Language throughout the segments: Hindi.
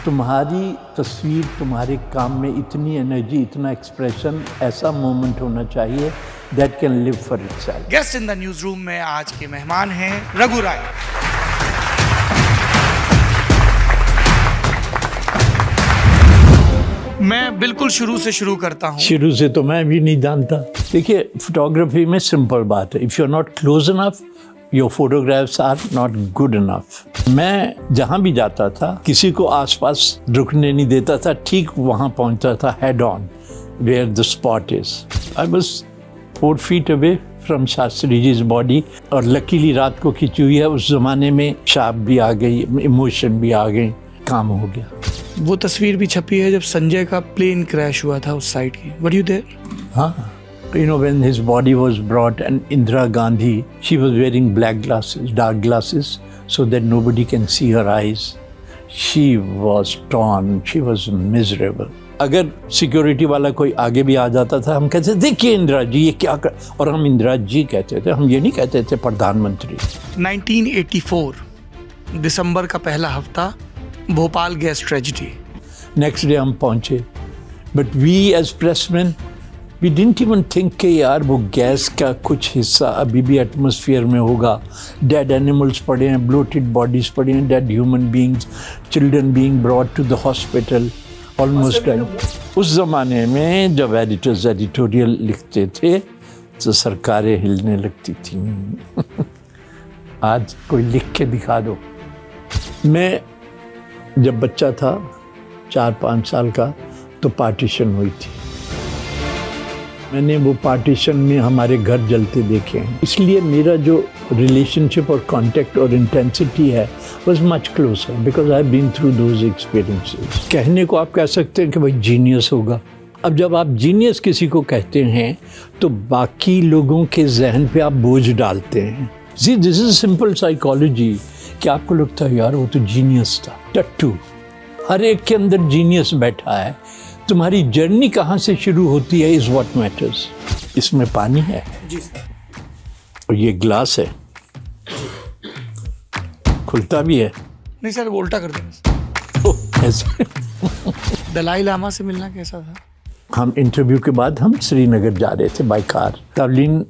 तुम्हारी तस्वीर, तुम्हारे काम में इतनी एनर्जी, इतना एक्सप्रेशन, ऐसा मोमेंट होना चाहिए that can live for itself. Guest in the news room में आज के मेहमान हैं रघु राय। मैं बिल्कुल शुरू से शुरू करता हूँ। शुरू से तो मैं भी नहीं जानता। देखिए, फोटोग्राफी में सिंपल बात है, if you are not close enough, your photographs are not good enough. मैं जहाँ भी जाता था किसी को आसपास रुकने नहीं देता था, ठीक वहाँ पहुँचता था head on where the spot is. I was 4 feet away from Shastri जी's बॉडी, और लकीली रात को खींची हुई है। उस जमाने में शाप भी आ गई, इमोशन भी आ गई, काम हो गया। वो तस्वीर भी छपी है जब संजय का प्लेन क्रैश हुआ था उस साइड की। Were you there? हाँ, you know, when his body was brought, and Indira Gandhi, she was wearing black glasses, dark glasses, so that nobody can see her eyes. She was torn, she was miserable. अगर सिक्योरिटी वाला कोई आगे भी आ जाता था, हम कहते थे देखिए इंदिरा जी ये क्या कर, और हम इंदिरा जी कहते थे, हम ये नहीं कहते थे प्रधानमंत्री। 1984 दिसंबर का पहला हफ्ता, Bhopal gas tragedy. Next day हम पहुंचे, but we as pressman we didn't even think कि यार वो गैस का कुछ हिस्सा अभी भी एटमॉस्फेयर में होगा। डेड एनिमल्स पड़े हैं, ब्लोटेड बॉडीज पड़े हैं, dead human beings, children being brought to the hospital, almost dead. उस ज़माने में जब एडिटर्स एडिटोरियल लिखते थे तो सरकारें हिलने लगती थी। आज कोई लिख के दिखा दो। मैं जब बच्चा था 4-5 साल का तो पार्टीशन हुई थी। मैंने वो पार्टीशन में हमारे घर जलते देखे हैं, इसलिए मेरा जो रिलेशनशिप और कांटेक्ट और इंटेंसिटी है was much closer because I have been through those experiences. कहने को आप कह सकते हैं कि भाई जीनियस होगा। अब जब आप जीनियस किसी को कहते हैं तो बाकी लोगों के जहन पे आप बोझ डालते हैं। जी, दिस इज सिंपल साइकोलॉजी कि आपको लगता है यार वो तो जीनियस था। टट्टू, हर एक के अंदर जीनियस बैठा है। तुम्हारी जर्नी कहाँ से शुरू होती है इज व्हाट मैटर्स। इसमें पानी है जी सर, और ये ग्लास है, खुलता भी है। नहीं सर, वो उल्टा कर देना। ऐसे दलाई लामा से मिलना कैसा था? हम इंटरव्यू के बाद हम श्रीनगर जा रहे थे बाय कार। तवलीन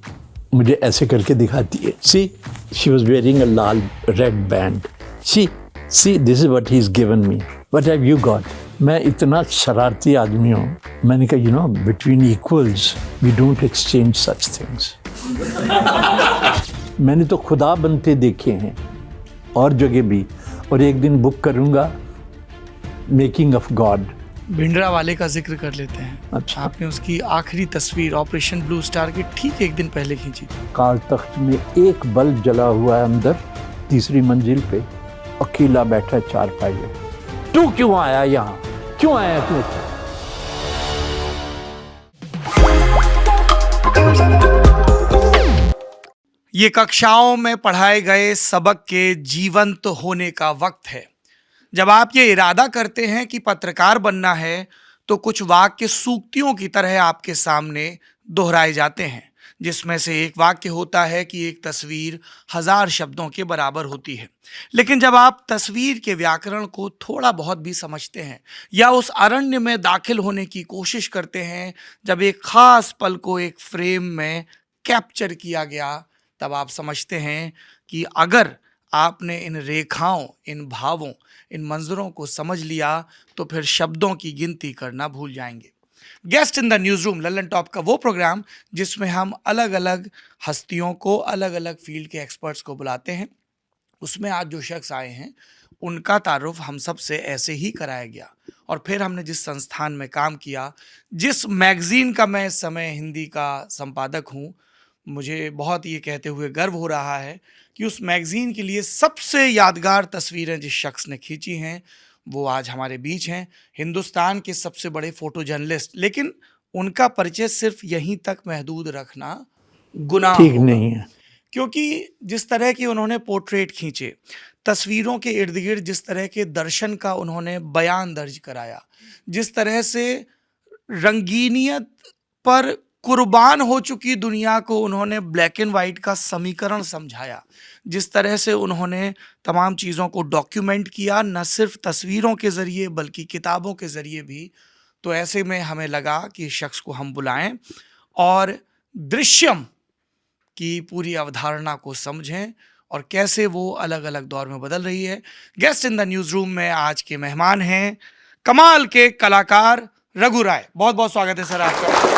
मुझे ऐसे करके दिखाती है, see she was wearing a Lal red band, see this is what he is given me, what have you got. मैं इतना शरारती आदमी हूँ, मैंने कहा you know between equals we don't exchange such things. मैंने तो खुदा बनते देखे हैं और जगह भी, और एक दिन बुक करूँगा मेकिंग ऑफ गॉड। भिंडरा वाले का जिक्र कर लेते हैं। अच्छा। आपने उसकी आखिरी तस्वीर ऑपरेशन ब्लू स्टार के ठीक एक दिन पहले खींची थी। काल तख्त में एक बल्ब जला हुआ है अंदर, 3री मंजिल पे अकेला बैठा है चारपाई में। तू क्यों आया यहाँ, क्यों आया तू? ये कक्षाओं में पढ़ाए गए सबक के जीवंत होने का वक्त है। जब आप ये इरादा करते हैं कि पत्रकार बनना है तो कुछ वाक्य सूक्तियों की तरह आपके सामने दोहराए जाते हैं, जिसमें से एक वाक्य होता है कि एक तस्वीर 1000 शब्दों के बराबर होती है। लेकिन जब आप तस्वीर के व्याकरण को थोड़ा बहुत भी समझते हैं या उस अरण्य में दाखिल होने की कोशिश करते हैं जब एक खास पल को एक फ्रेम में कैप्चर किया गया, तब आप समझते हैं कि अगर आपने इन रेखाओं, इन भावों, इन मंजरों को समझ लिया तो फिर शब्दों की गिनती करना भूल जाएंगे। Guest in the news room, Lallan top का वो प्रोग्राम जिसमें हम अलग अलग हस्तियों को, अलग अलग फील्ड के एक्सपर्ट्स को बुलाते हैं। उसमें आज जो शख्स आए हैं उनका तारुफ हम सब से ऐसे ही कराया गया, और फिर हमने जिस संस्थान में काम किया, जिस मैगजीन का मैं इस समय हिंदी का संपादक हूँ, मुझे बहुत ये कहते हुए गर्व हो रहा है कि उस मैगजीन के लिए सबसे यादगार तस्वीरें जिस शख्स ने खींची हैं वो आज हमारे बीच हैं। हिंदुस्तान के सबसे बड़े फोटो जर्नलिस्ट, लेकिन उनका परिचय सिर्फ यहीं तक महदूद रखना गुनाह ठीक होगा। नहीं है, क्योंकि जिस तरह के उन्होंने पोर्ट्रेट खींचे, तस्वीरों के इर्द गिर्द जिस तरह के दर्शन का उन्होंने बयान दर्ज कराया, जिस तरह से रंगीनियत पर कुर्बान हो चुकी दुनिया को उन्होंने ब्लैक एंड वाइट का समीकरण समझाया। जिस तरह से उन्होंने तमाम चीज़ों को डॉक्यूमेंट किया, न सिर्फ तस्वीरों के ज़रिए बल्कि किताबों के ज़रिए भी। तो ऐसे में हमें लगा कि इस शख्स को हम बुलाएं और दृश्यम की पूरी अवधारणा को समझें और कैसे वो अलग अलग दौर में बदल रही है। Guest in the news room में आज के मेहमान हैं कमाल के कलाकार रघु राय। बहुत बहुत स्वागत है सर आपका।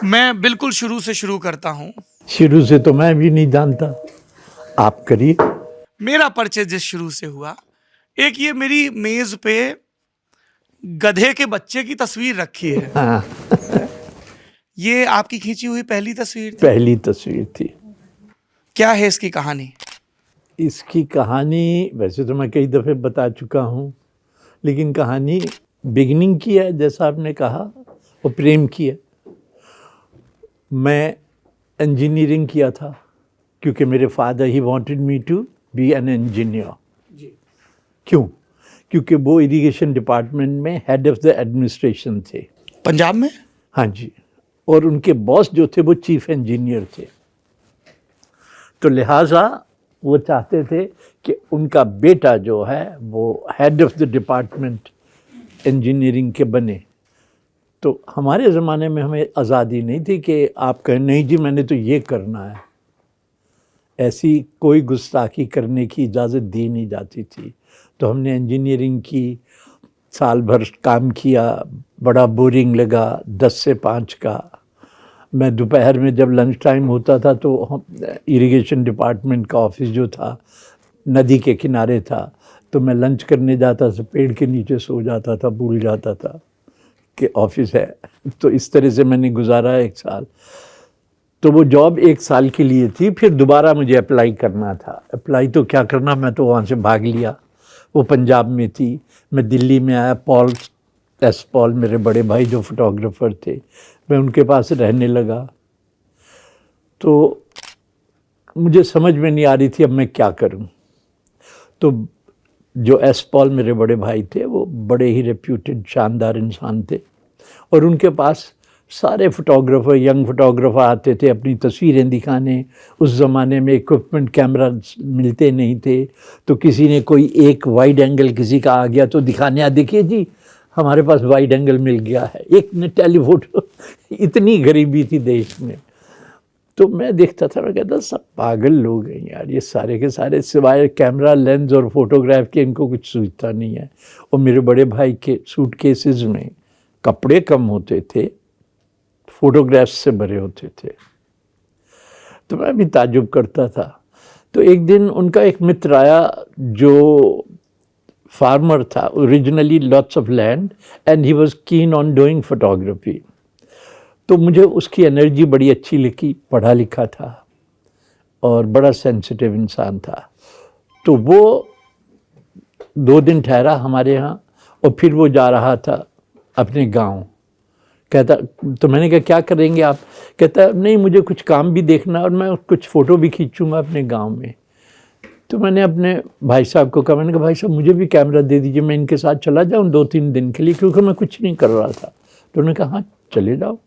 मैं बिल्कुल शुरू से शुरू करता हूं। शुरू से तो मैं भी नहीं जानता, आप करिए। मेरा परिचय जिस शुरू से हुआ, एक ये मेरी मेज पे गधे के बच्चे की तस्वीर रखी है। हाँ, ये आपकी खींची हुई पहली तस्वीर थी? पहली तस्वीर थी। क्या है इसकी कहानी? इसकी कहानी वैसे तो मैं कई दफ़े बता चुका हूँ, लेकिन कहानी बिगिनिंग की है, जैसा आपने कहा, वो प्रेम की है। मैं इंजीनियरिंग किया था क्योंकि मेरे father he wanted me to be an engineer. क्यों? क्योंकि वो इरिगेशन डिपार्टमेंट में हेड ऑफ द एडमिनिस्ट्रेशन थे पंजाब में। हाँ जी, और उनके बॉस जो थे वो चीफ इंजीनियर थे। तो लिहाजा वो चाहते थे कि उनका बेटा जो है वो head of the department engineering के बने। तो हमारे ज़माने में हमें आज़ादी नहीं थी कि आप कहें नहीं जी मैंने तो ये करना है। ऐसी कोई गुस्ताखी करने की इजाज़त दी नहीं जाती थी। तो हमने इंजीनियरिंग की, साल भर काम किया, बड़ा बोरिंग लगा, 10 से 5 का। मैं दोपहर में जब लंच टाइम होता था तो इरिगेशन डिपार्टमेंट का ऑफिस जो था नदी के किनारे था, तो मैं लंच करने जाता था, पेड़ के नीचे सो जाता था, भूल जाता था कि ऑफिस है। तो इस तरह से मैंने गुजारा 1 साल। तो वो जॉब 1 साल के लिए थी, फिर दोबारा मुझे अप्लाई करना था। अप्लाई तो क्या करना, मैं तो वहाँ से भाग लिया। वो पंजाब में थी, मैं दिल्ली में आया। पॉल मेरे बड़े भाई जो फोटोग्राफर थे, मैं उनके पास रहने लगा। तो मुझे समझ में नहीं आ रही थी अब मैं क्या करूं। तो जो पॉल मेरे बड़े भाई थे वो बड़े ही रेप्यूटेड शानदार इंसान थे, और उनके पास सारे फोटोग्राफर, यंग फोटोग्राफर आते थे अपनी तस्वीरें दिखाने। उस ज़माने में इक्विपमेंट कैमरा मिलते नहीं थे, तो किसी ने कोई एक वाइड एंगल किसी का आ गया तो दिखाने, आ देखिए जी हमारे पास वाइड एंगल मिल गया है। एक ने टेलीफोटो, इतनी गरीबी थी देश में। तो मैं देखता था, मैं कहता सब पागल लोग हैं यार, ये सारे के सारे सिवाय कैमरा, लेंस और फोटोग्राफ के इनको कुछ सूझता नहीं है। और मेरे बड़े भाई के सूटकेसेस में कपड़े कम होते थे, फोटोग्राफ्स से भरे होते थे। तो मैं भी ताजुब करता था। तो एक दिन उनका एक मित्र आया जो फार्मर था, originally lots of land, and he was keen on doing photography. तो मुझे उसकी एनर्जी बड़ी अच्छी लगी, पढ़ा लिखा था और बड़ा सेंसिटिव इंसान था। तो वो 2 दिन ठहरा हमारे यहाँ और फिर वो जा रहा था अपने गांव। कहता, तो मैंने कहा क्या करेंगे आप? कहता नहीं मुझे कुछ काम भी देखना और मैं कुछ फ़ोटो भी खींचूंगा अपने गांव में। तो मैंने अपने भाई साहब को कहा, मैंने कहा भाई साहब मुझे भी कैमरा दे दीजिए, मैं इनके साथ चला जाऊँ 2-3 दिन के लिए, क्योंकि मैं कुछ नहीं कर रहा था। तो उन्होंने कहा हाँ चले जाओ।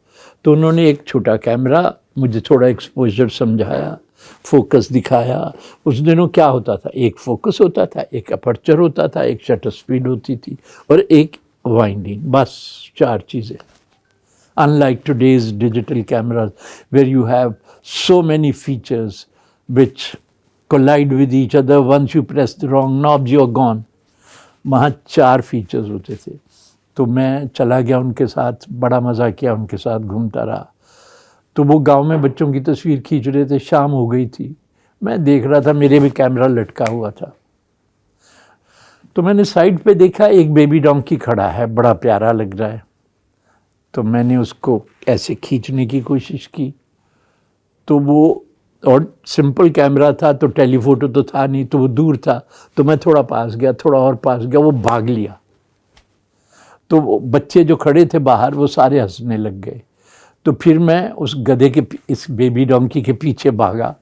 तो उन्होंने एक छोटा कैमरा, मुझे थोड़ा एक्सपोजर समझाया, फोकस दिखाया। उस दिनों क्या होता था, एक फोकस होता था, एक अपर्चर होता था, एक शटर स्पीड होती थी और एक वाइंडिंग, बस 4 चीज़ें। Unlike today's digital cameras where you have so many features which collide with each other, once you press the wrong knobs you're gone. वहाँ 4 फीचर्स होते थे। तो मैं चला गया उनके साथ, बड़ा मज़ा किया, उनके साथ घूमता रहा। तो वो गांव में बच्चों की तस्वीर खींच रहे थे, शाम हो गई थी, मैं देख रहा था, मेरे भी कैमरा लटका हुआ था। तो मैंने साइड पे देखा एक बेबी डोंकी खड़ा है, बड़ा प्यारा लग रहा है। तो मैंने उसको ऐसे खींचने की कोशिश की, तो वो, और सिंपल कैमरा था तो टेलीफोटो तो था नहीं, तो वो दूर था। तो मैं थोड़ा पास गया, थोड़ा और पास गया, वो भाग लिया। तो वो बच्चे जो खड़े थे बाहर वो सारे हंसने लग गए। तो फिर मैं उस गधे के, इस बेबी डोंकी के पीछे भागा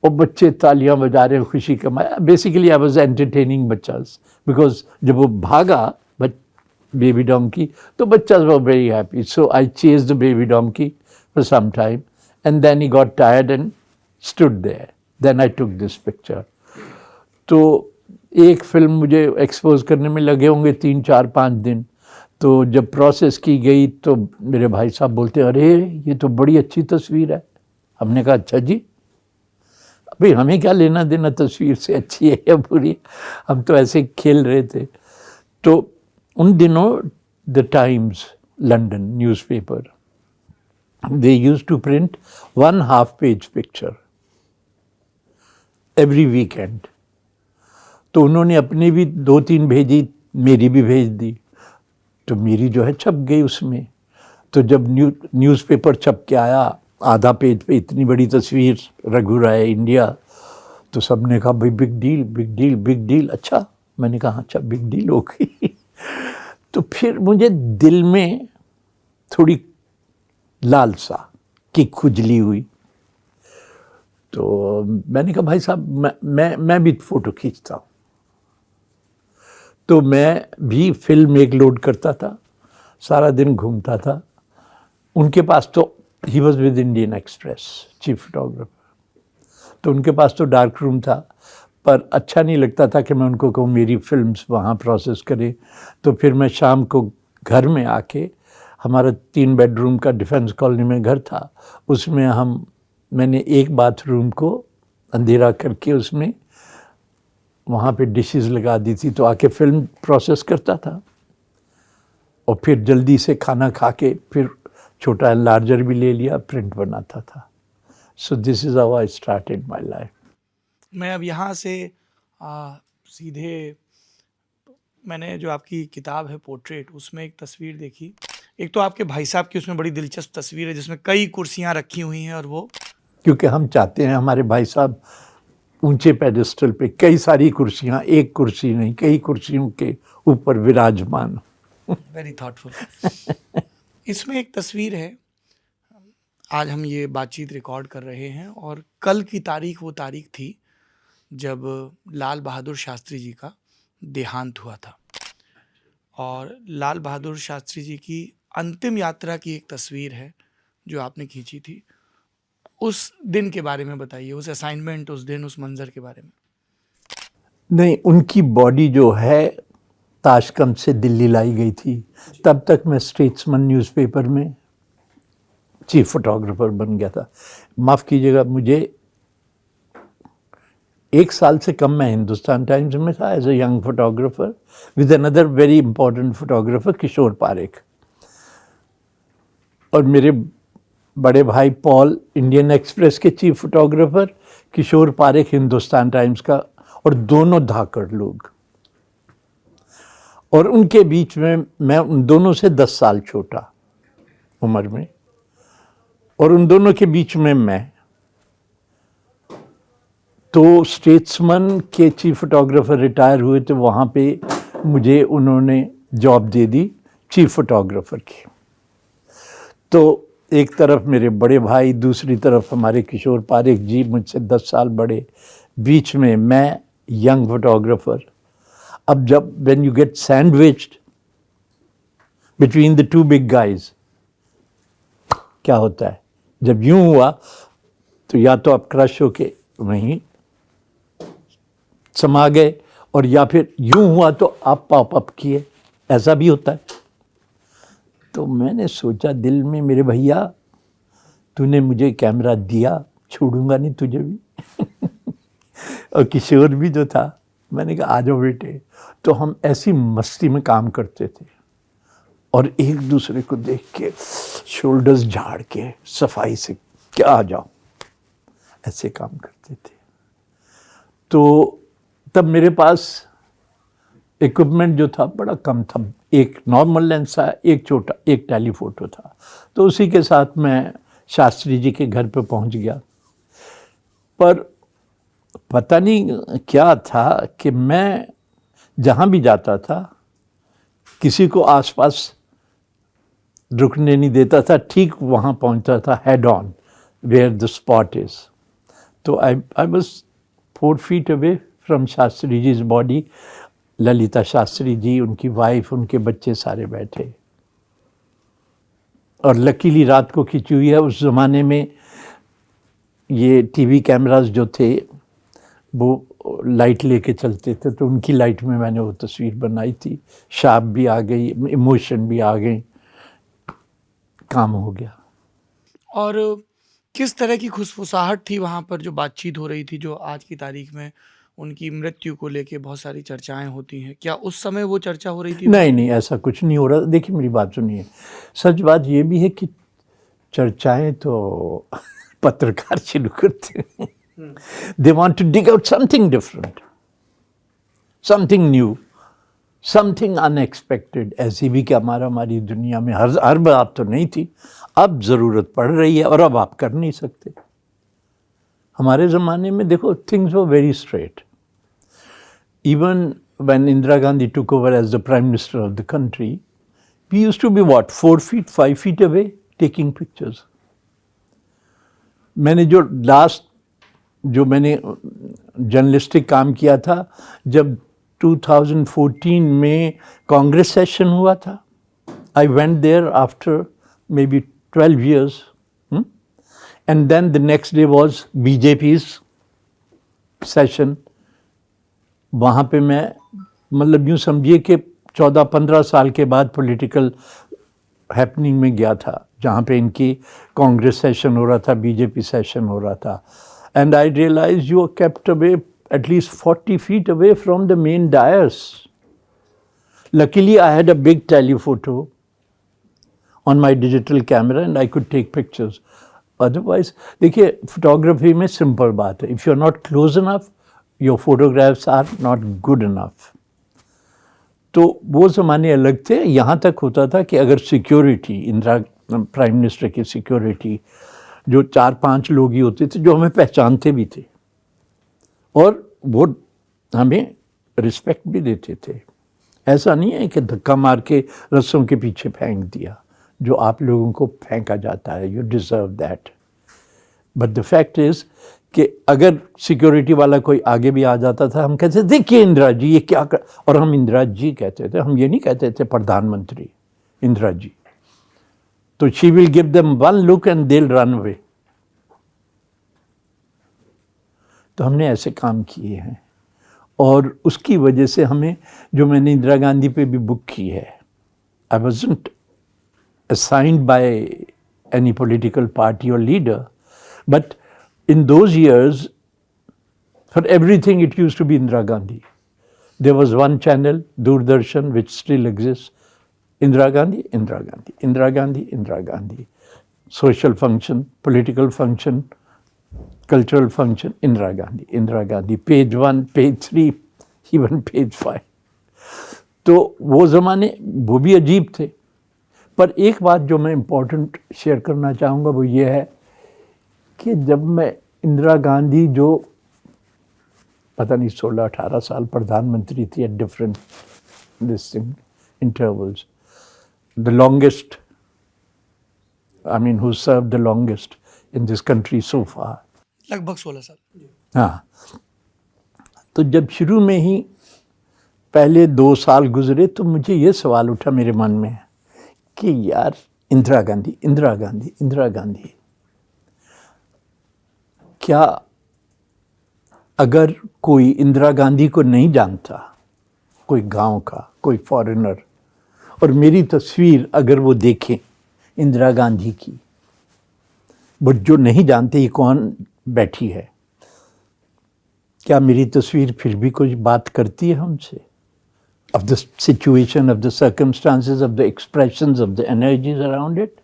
और बच्चे तालियां बजा रहे हैं खुशी कमाया. बेसिकली आई वाज एंटरटेनिंग बच्चास बिकॉज जब वो भागा बेबी डोंकी तो बच्चास were very happy. So I chase the baby donkey for some time and then he got tired and stood there. Then I took this picture. तो एक फिल्म मुझे एक्सपोज करने में लगे होंगे 3, 4, 5 दिन. तो जब प्रोसेस की गई तो मेरे भाई साहब बोलते अरे ये तो बड़ी अच्छी तस्वीर है. हमने कहा अच्छा जी, अभी हमें क्या लेना देना तस्वीर से, अच्छी है या बुरी, हम तो ऐसे खेल रहे थे. तो उन दिनों the Times London newspaper they used to print 1 half page picture every weekend. तो उन्होंने अपनी भी 2-3 भेजी, मेरी भी भेज दी. तो मेरी जो है छप गई उसमें. तो जब न्यूज़पेपर छप के आया आधा पेज पे इतनी बड़ी तस्वीर रघु राय इंडिया, तो सबने कहा भाई big deal big deal big deal. अच्छा, मैंने कहा अच्छा बिग डील हो गई. तो फिर मुझे दिल में थोड़ी लालसा की खुजली हुई. तो मैंने कहा भाई साहब मैं भी फ़ोटो खींचता हूँ. तो मैं भी फिल्म एक लोड करता था, सारा दिन घूमता था. उनके पास तो he was with Indian express chief photographer, तो उनके पास तो डार्क रूम था. पर अच्छा नहीं लगता था कि मैं उनको कहूँ मेरी फिल्म्स वहाँ प्रोसेस करें. तो फिर मैं शाम को घर में आके, हमारा 3 बेडरूम का डिफेंस कॉलोनी में घर था, उसमें मैंने एक बाथरूम को अंधेरा करके उसमें वहाँ पे डिशेस लगा दी थी. तो आके फिल्म प्रोसेस करता था और फिर जल्दी से खाना खा के फिर छोटा लार्जर भी ले लिया, प्रिंट बनाता था. So this is how I started my life. मैं अब यहाँ से सीधे, मैंने जो आपकी किताब है पोर्ट्रेट, उसमें एक तस्वीर देखी. एक तो आपके भाई साहब की उसमें बड़ी दिलचस्प तस्वीर है जिसमें कई कुर्सियाँ रखी हुई हैं, और वो क्योंकि हम चाहते हैं हमारे भाई साहब ऊंचे पेडेस्टल पे, कई सारी कुर्सियाँ, एक कुर्सी नहीं कई कुर्सियों के ऊपर विराजमान. Very thoughtful. इसमें एक तस्वीर है, आज हम ये बातचीत रिकॉर्ड कर रहे हैं और कल की तारीख वो तारीख थी जब लाल बहादुर शास्त्री जी का देहांत हुआ था. और लाल बहादुर शास्त्री जी की अंतिम यात्रा की एक तस्वीर है जो आपने खींची थी. उस दिन के बारे में बताइए, उस असाइनमेंट, उस दिन, उस मंजर के बारे में. नहीं, उनकी बॉडी जो है ताशकंद से दिल्ली लाई गई थी. तब तक मैं स्टेट्समैन न्यूज़पेपर में चीफ फोटोग्राफर बन गया था. माफ़ कीजिएगा, मुझे 1 साल से कम मैं हिंदुस्तान टाइम्स में था as a young photographer with another very important photographer Kishore Parekh. और मेरे बड़े भाई पॉल इंडियन एक्सप्रेस के chief photographer, Kishore Parekh Hindustan Times का, और दोनों धाकड़ लोग. और उनके बीच में मैं उन दोनों से 10 साल छोटा उम्र में, और उन दोनों के बीच में मैं. तो स्टेट्समैन के चीफ फोटोग्राफर रिटायर हुए तो वहाँ पे मुझे उन्होंने जॉब दे दी चीफ फोटोग्राफर की. तो एक तरफ मेरे बड़े भाई, दूसरी तरफ हमारे किशोर पारेख जी मुझसे 10 साल बड़े, बीच में मैं यंग फोटोग्राफर. अब जब when you get sandwiched between the 2 big guys, क्या होता है जब यूं हुआ तो या तो आप क्रश होके वहीं समा गए, और या फिर यूं हुआ तो आप पॉप अप किए, ऐसा भी होता है. तो मैंने सोचा दिल में, मेरे भैया तूने मुझे कैमरा दिया, छोड़ूंगा नहीं तुझे भी. और किशोर भी जो था, मैंने कहा आ जाओ बेटे. तो हम ऐसी मस्ती में काम करते थे और एक दूसरे को देख के शोल्डर्स झाड़ के सफाई से क्या आ जाओ, ऐसे काम करते थे. तो तब मेरे पास इक्विपमेंट जो था बड़ा कम था. एक नॉर्मल लेंस था, एक छोटा, एक टेलीफोटो था. तो उसी के साथ मैं शास्त्री जी के घर पे पहुंच गया. पर पता नहीं क्या था कि मैं जहाँ भी जाता था किसी को आसपास रुकने नहीं देता था. ठीक वहाँ पहुँचता था head on where the spot is. तो I was 4 feet away from Shastri ji body. Lalita Shastri ji, उनकी वाइफ, उनके बच्चे सारे बैठे. और लकीली रात को खींची हुई है. उस ज़माने में ये टीवी कैमरास जो थे वो लाइट लेके चलते थे, तो उनकी लाइट में मैंने वो तस्वीर बनाई थी. शार्प भी आ गई, इमोशन भी आ गई, काम हो गया. और किस तरह की खुशफुसाहट थी वहाँ पर जो बातचीत हो रही थी, जो आज की तारीख में उनकी मृत्यु को लेके बहुत सारी चर्चाएं होती हैं, क्या उस समय वो चर्चा हो रही थी? नहीं नहीं, ऐसा कुछ नहीं हो रहा. देखिए मेरी बात सुनिए, सच बात ये भी है कि चर्चाएं तो पत्रकार शुरू करते हैं. They want to dig out something different, something new, something unexpected. ऐसी भी कि हमारी दुनिया में हर बात तो नहीं थी, अब ज़रूरत पड़ रही है और अब आप कर नहीं सकते. हमारे ज़माने में देखो, things were very straight. Even when Indira Gandhi took over as the Prime Minister of the country, we used to be what, 4 feet, 5 feet away taking pictures. मैंने जो मैंने जर्नलिस्टिक काम किया था, जब 2014 में कांग्रेस सेशन हुआ था, I went there after maybe 12 years. And then the next day was BJP's session. वहाँ पे मैं मतलब यूँ समझिए कि 14-15 साल के बाद पॉलिटिकल हैपनिंग में गया था, जहाँ पे इनकी कांग्रेस सेशन हो रहा था, बीजेपी सेशन हो रहा था. And I realise you are kept away at least 40 feet away from the main dais. Luckily I had a big telephoto on my digital camera and I could take pictures. Otherwise देखिए, फोटोग्राफी में सिंपल बात है, if you are not close enough, your photographs are not good enough. तो वो ज़माने अलग थे. यहाँ तक होता था कि अगर सिक्योरिटी, इंदिरा प्राइम मिनिस्टर की सिक्योरिटी, जो 4-5 लोग ही होते थे जो हमें पहचानते भी थे और वो हमें रिस्पेक्ट भी देते थे. ऐसा नहीं है कि धक्का मार के रस्सों के पीछे फेंक दिया, जो आप लोगों को फेंका जाता है. You deserve that. But the fact is कि अगर सिक्योरिटी वाला कोई आगे भी आ जाता था, हम कहते थे देखिए इंदिरा जी ये क्या कर, और हम इंदिरा जी कहते थे, हम ये नहीं कहते थे प्रधानमंत्री, इंदिरा जी. तो she will give them one look and they will run away. तो हमने ऐसे काम किए हैं और उसकी वजह से हमें, जो मैंने इंदिरा गांधी पे भी बुक की है, I wasn't assigned by any political party और leader, but in those years, for everything it used to be Indira Gandhi. There was one channel, Doordarshan, which still exists. Indira Gandhi, Indira Gandhi, Indira Gandhi, Indira Gandhi. Social function, political function, cultural function, Indira Gandhi, Indira Gandhi. Page 1, page 3, even page 5. तो वो ज़माने वो भी अजीब थे. पर एक बात जो मैं इम्पोर्टेंट शेयर करना चाहूँगा वो ये है कि जब मैं इंदिरा गांधी, जो पता नहीं 16-18 साल प्रधानमंत्री थी at different this intervals, the longest, I mean who serve the longest in this country so far, लगभग 16 साल. हाँ. तो जब शुरू में ही पहले 2 साल गुजरे तो मुझे ये सवाल उठा मेरे मन में कि यार इंदिरा गांधी, इंदिरा गांधी, इंदिरा गांधी, क्या अगर कोई इंदिरा गांधी को नहीं जानता, कोई गांव का, कोई फॉरेनर, और मेरी तस्वीर अगर वो देखें इंदिरा गांधी की, बट जो नहीं जानते ये कौन बैठी है, क्या मेरी तस्वीर फिर भी कुछ बात करती है हमसे? of the situation, of the circumstances, of the expressions, of the energies around it?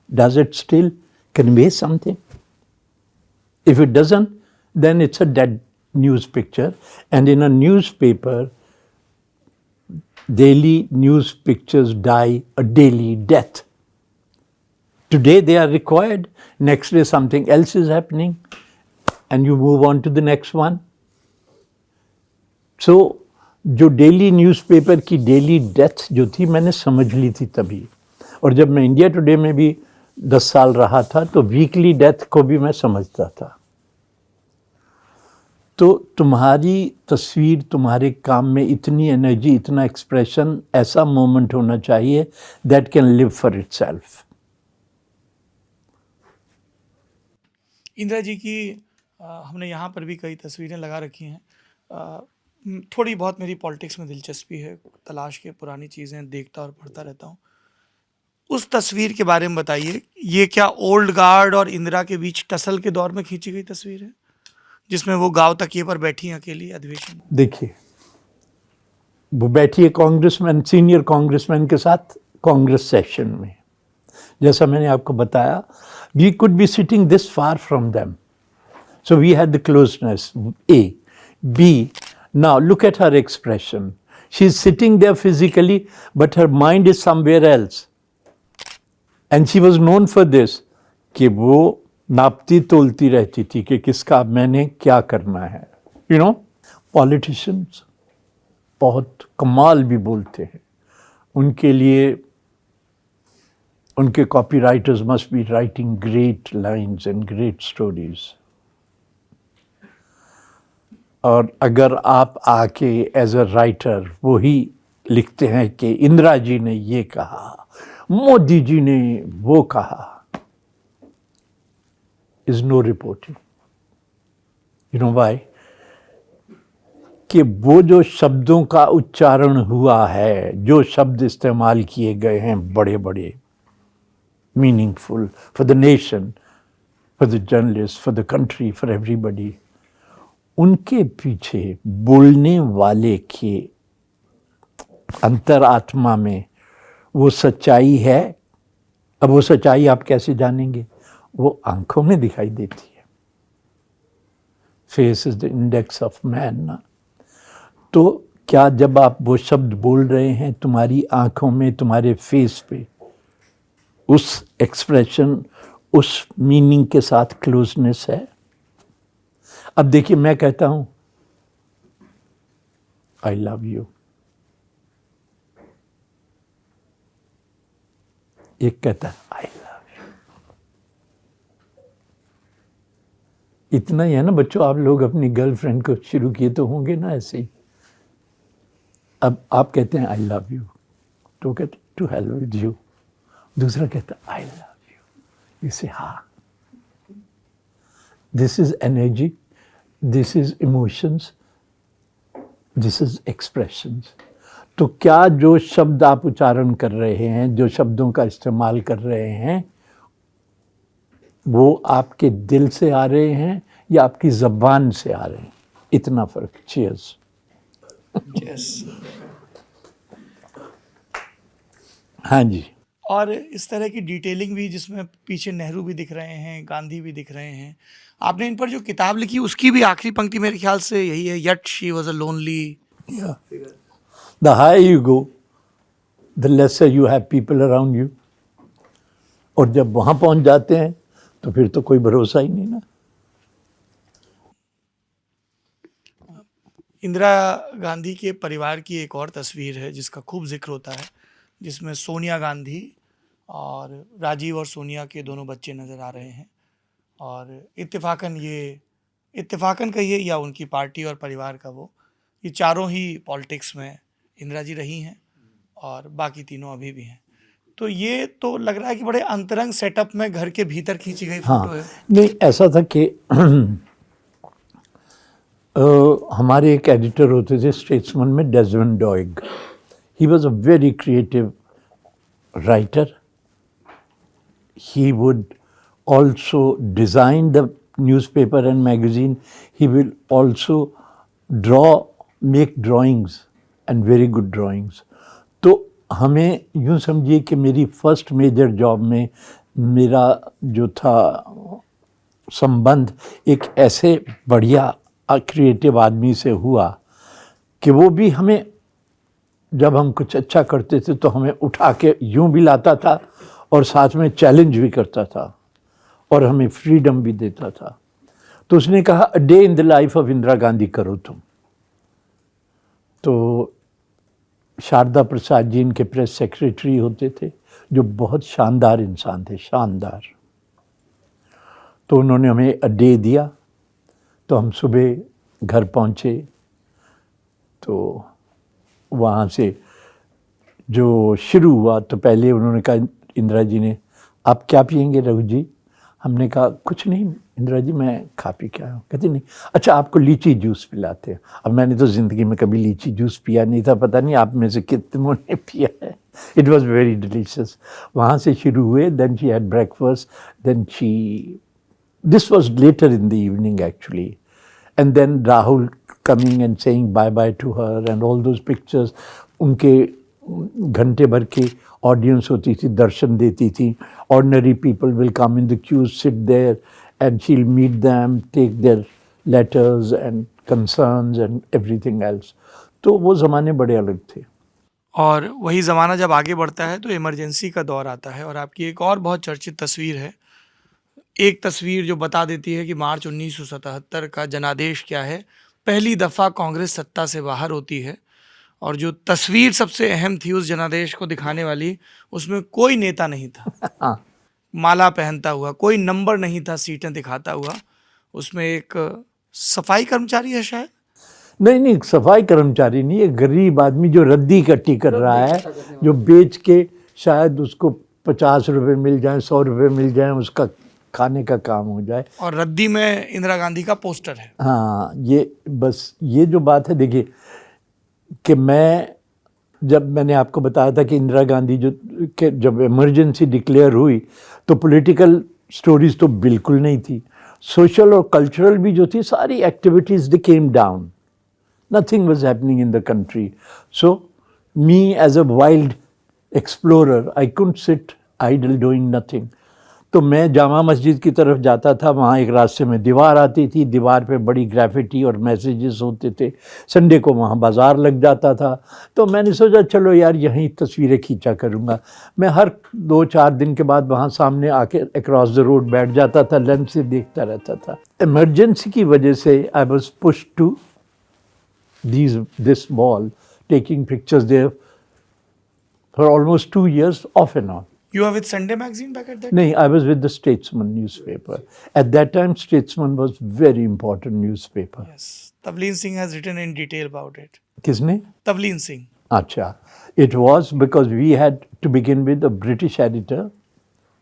Does it still convey something? If it doesn't, then it's a dead news picture. And in a newspaper, daily news pictures die a daily death. Today they are required, next day something else is happening, and you move on to the next one. So, जो डेली न्यूज़पेपर की डेली डेथ जो थी मैंने समझ ली थी तभी, और जब मैं इंडिया टुडे में भी 10 साल रहा था तो वीकली डेथ को भी मैं समझता था तो तुम्हारी तस्वीर, तुम्हारे काम में इतनी एनर्जी, इतना एक्सप्रेशन, ऐसा मोमेंट होना चाहिए that can live for itself. Indira ji की हमने यहाँ पर भी कई तस्वीरें लगा रखी हैं। थोड़ी बहुत मेरी पॉलिटिक्स में दिलचस्पी है, तलाश के पुरानी चीज़ें देखता और पढ़ता रहता हूँ। उस तस्वीर के बारे में बताइए, ये क्या ओल्ड गार्ड और इंदिरा के बीच टसल के दौर में खींची गई तस्वीर है, जिसमें वो गांव तकिए पर बैठी हैं अकेली अधिवेशन? देखिए, वो बैठी है कांग्रेसमैन, सीनियर कांग्रेसमैन के साथ कांग्रेस सेशन में। जैसा मैंने आपको बताया, we could be sitting this far from them, so we had the closeness. A. B. Now look at her expression. She is sitting there physically, but her mind is somewhere else. And she was known for this, कि वो नापती तोलती रहती थी कि किसका मैंने क्या करना है। You know, politicians बहुत कमाल भी बोलते हैं, उनके लिए उनके copywriters must be writing great lines and great stories. और अगर आप आके एज अ राइटर वही लिखते हैं कि इंदिरा जी ने ये कहा, मोदी जी ने वो कहा, is no reporting. You know why? कि वो जो शब्दों का उच्चारण हुआ है, जो शब्द इस्तेमाल किए गए हैं बड़े बड़े meaningful for the nation, for the journalist, for the country, for everybody, उनके पीछे बोलने वाले के अंतरात्मा में वो सच्चाई है। अब वो सच्चाई आप कैसे जानेंगे? वो आंखों में दिखाई देती है। Face is the index of man ना। तो क्या जब आप वो शब्द बोल रहे हैं, तुम्हारी आंखों में, तुम्हारे फेस पे उस एक्सप्रेशन, उस मीनिंग के साथ क्लोजनेस है? अब देखिए, मैं कहता हूं आई लव यू, एक कहता है आई लव यू। इतना ही है ना बच्चों। आप लोग अपनी गर्लफ्रेंड को शुरू किए तो होंगे ना ऐसे ही। अब आप कहते हैं आई लव यू, तो कहते टू हेल विद यू। दूसरा कहता है आई लव यू, यू से हाँ। This is energy, this is emotions, this is expressions. तो क्या जो शब्द आप उच्चारण कर रहे हैं, जो शब्दों का इस्तेमाल कर रहे हैं, वो आपके दिल से आ रहे हैं या आपकी ज़बान से आ रहे हैं? इतना फर्क। चीयर्स। यस। हाँ जी। और इस तरह की डिटेलिंग भी, जिसमें पीछे नेहरू भी दिख रहे हैं, गांधी भी दिख रहे हैं। आपने इन पर जो किताब लिखी उसकी भी आखिरी पंक्ति मेरे ख्याल से यही है, yet she was a lonely. The higher you go, the lesser you have people around you. और जब वहां पहुंच जाते हैं तो फिर तो कोई भरोसा ही नहीं ना। इंदिरा गांधी के परिवार की एक और तस्वीर है जिसका खूब जिक्र होता है, जिसमें सोनिया गांधी और राजीव और सोनिया के दोनों बच्चे नज़र आ रहे हैं। और इत्तेफाकन कहिए या उनकी पार्टी और परिवार का वो, ये चारों ही पॉलिटिक्स में इंदिरा जी रही हैं और बाकी तीनों अभी भी हैं। तो ये तो लग रहा है कि बड़े अंतरंग सेटअप में घर के भीतर खींची गई फोटो है। नहीं, ऐसा था कि हमारे एक एडिटर होते थे स्टेट्समैन में, Desmond Doig. He was a very creative writer. He would also design the newspaper and magazine. He will also make drawings and very good drawings. तो हमें यूँ समझिए कि मेरी फर्स्ट मेजर जॉब में मेरा जो था संबंध एक ऐसे बढ़िया क्रिएटिव आदमी से हुआ कि वो भी हमें, जब हम कुछ अच्छा करते थे तो हमें उठा के यूँ भी लाता था और साथ में चैलेंज भी करता था और हमें फ्रीडम भी देता था। तो उसने कहा a day in the life of Indira Gandhi करो तुम। तो शारदा प्रसाद जी इनके प्रेस सेक्रेटरी होते थे, जो बहुत शानदार इंसान थे, शानदार। तो उन्होंने हमें अ डे दिया। तो हम सुबह घर पहुँचे तो वहाँ से जो शुरू हुआ तो पहले उन्होंने कहा, इंदिरा जी ने, आप क्या पियेंगे रघु जी? हमने कहा कुछ नहीं इंदिरा जी, मैं खा पी के आया हूँ। कहती नहीं, अच्छा आपको लीची जूस पिलाते हैं। अब मैंने तो ज़िंदगी में कभी लीची जूस पिया नहीं था, पता नहीं आप में से कितनों ने पिया है। It was very delicious. वहाँ से शुरू हुए, then she had breakfast, then she, this was later in the evening actually, and then Rahul coming and saying bye bye to her and all those pictures. उनके घंटे भर की ऑडियंस होती थी, दर्शन देती थी. Ordinary people will come in the queue, sit there, and she'll meet them, take their letters and concerns and everything else. तो वो ज़माने बड़े अलग थे. और वही ज़माना जब आगे बढ़ता है तो इमरजेंसी का दौर आता है और आपकी एक और बहुत चर्चित तस्वीर है, एक तस्वीर जो बता देती है कि मार्च 1977 का जनादेश क्या है। पहली दफ़ा कांग्रेस सत्ता से बाहर होती है और जो तस्वीर सबसे अहम थी उस जनादेश को दिखाने वाली, उसमें कोई नेता नहीं था हाँ, माला पहनता हुआ, कोई नंबर नहीं था सीटें दिखाता हुआ। उसमें एक सफाई कर्मचारी है शायद, नहीं, सफाई कर्मचारी नहीं, एक गरीब आदमी जो रद्दी इकट्ठी कर रहा है, जो बेच के शायद उसको 50 रुपये मिल जाए, 100 रुपये मिल जाए, उसका खाने का काम हो जाए। और रद्दी में इंदिरा गांधी का पोस्टर है। हाँ, ये बस ये जो बात है, देखिए कि जब मैंने आपको बताया था कि इंदिरा गांधी जब इमरजेंसी डिक्लेयर हुई तो पॉलिटिकल स्टोरीज तो बिल्कुल नहीं थी, सोशल और कल्चरल भी जो थी, सारी activities they came down, nothing was happening in the country. So me as a wild explorer, I couldn't sit idle doing nothing. तो मैं जामा मस्जिद की तरफ जाता था, वहाँ एक रास्ते में दीवार आती थी, दीवार पे बड़ी ग्राफिटी और मैसेजेस होते थे. संडे को वहाँ बाज़ार लग जाता था, तो मैंने सोचा चलो यार यहीं तस्वीरें खींचा करूँगा. मैं हर 2-4 दिन के बाद वहाँ सामने आके अक्रॉस द रोड बैठ जाता था, लेंस से देखता रहता था. इमरजेंसी की वजह से I was pushed to this wall, taking pictures there for almost 2 years off and on. You were with Sunday magazine back at that time? No, I was with the Statesman newspaper. At that time, Statesman was very important newspaper. Yes. Tavleen Singh has written in detail about it. Kisne? Tavleen Singh. Acha. It was because we had to begin with a British editor,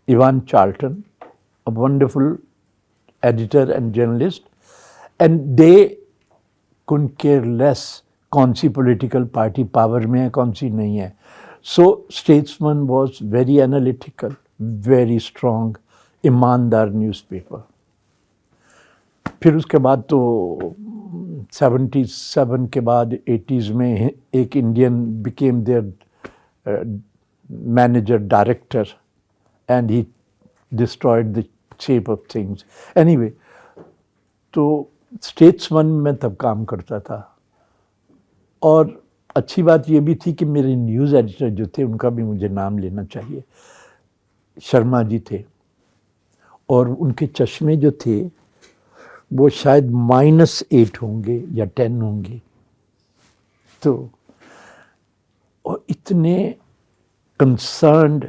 Ivan Charlton, a wonderful editor and journalist, and they couldn't care less कौन सी पॉलिटिकल पार्टी पावर में है, कौन सी नहीं है. So Statesman was very analytical, very strong, ईमानदार न्यूज़पेपर. फिर उसके बाद तो 77 के बाद 80s में एक Indian became there manager director and he destroyed the shape of things. Anyway, तो स्टेट्समैन में तब काम करता था. और अच्छी बात ये भी थी कि मेरे न्यूज़ एडिटर जो थे उनका भी मुझे नाम लेना चाहिए. शर्मा जी थे और उनके चश्मे जो थे वो शायद -8 होंगे या 10 होंगे. तो और इतने कंसर्न्ड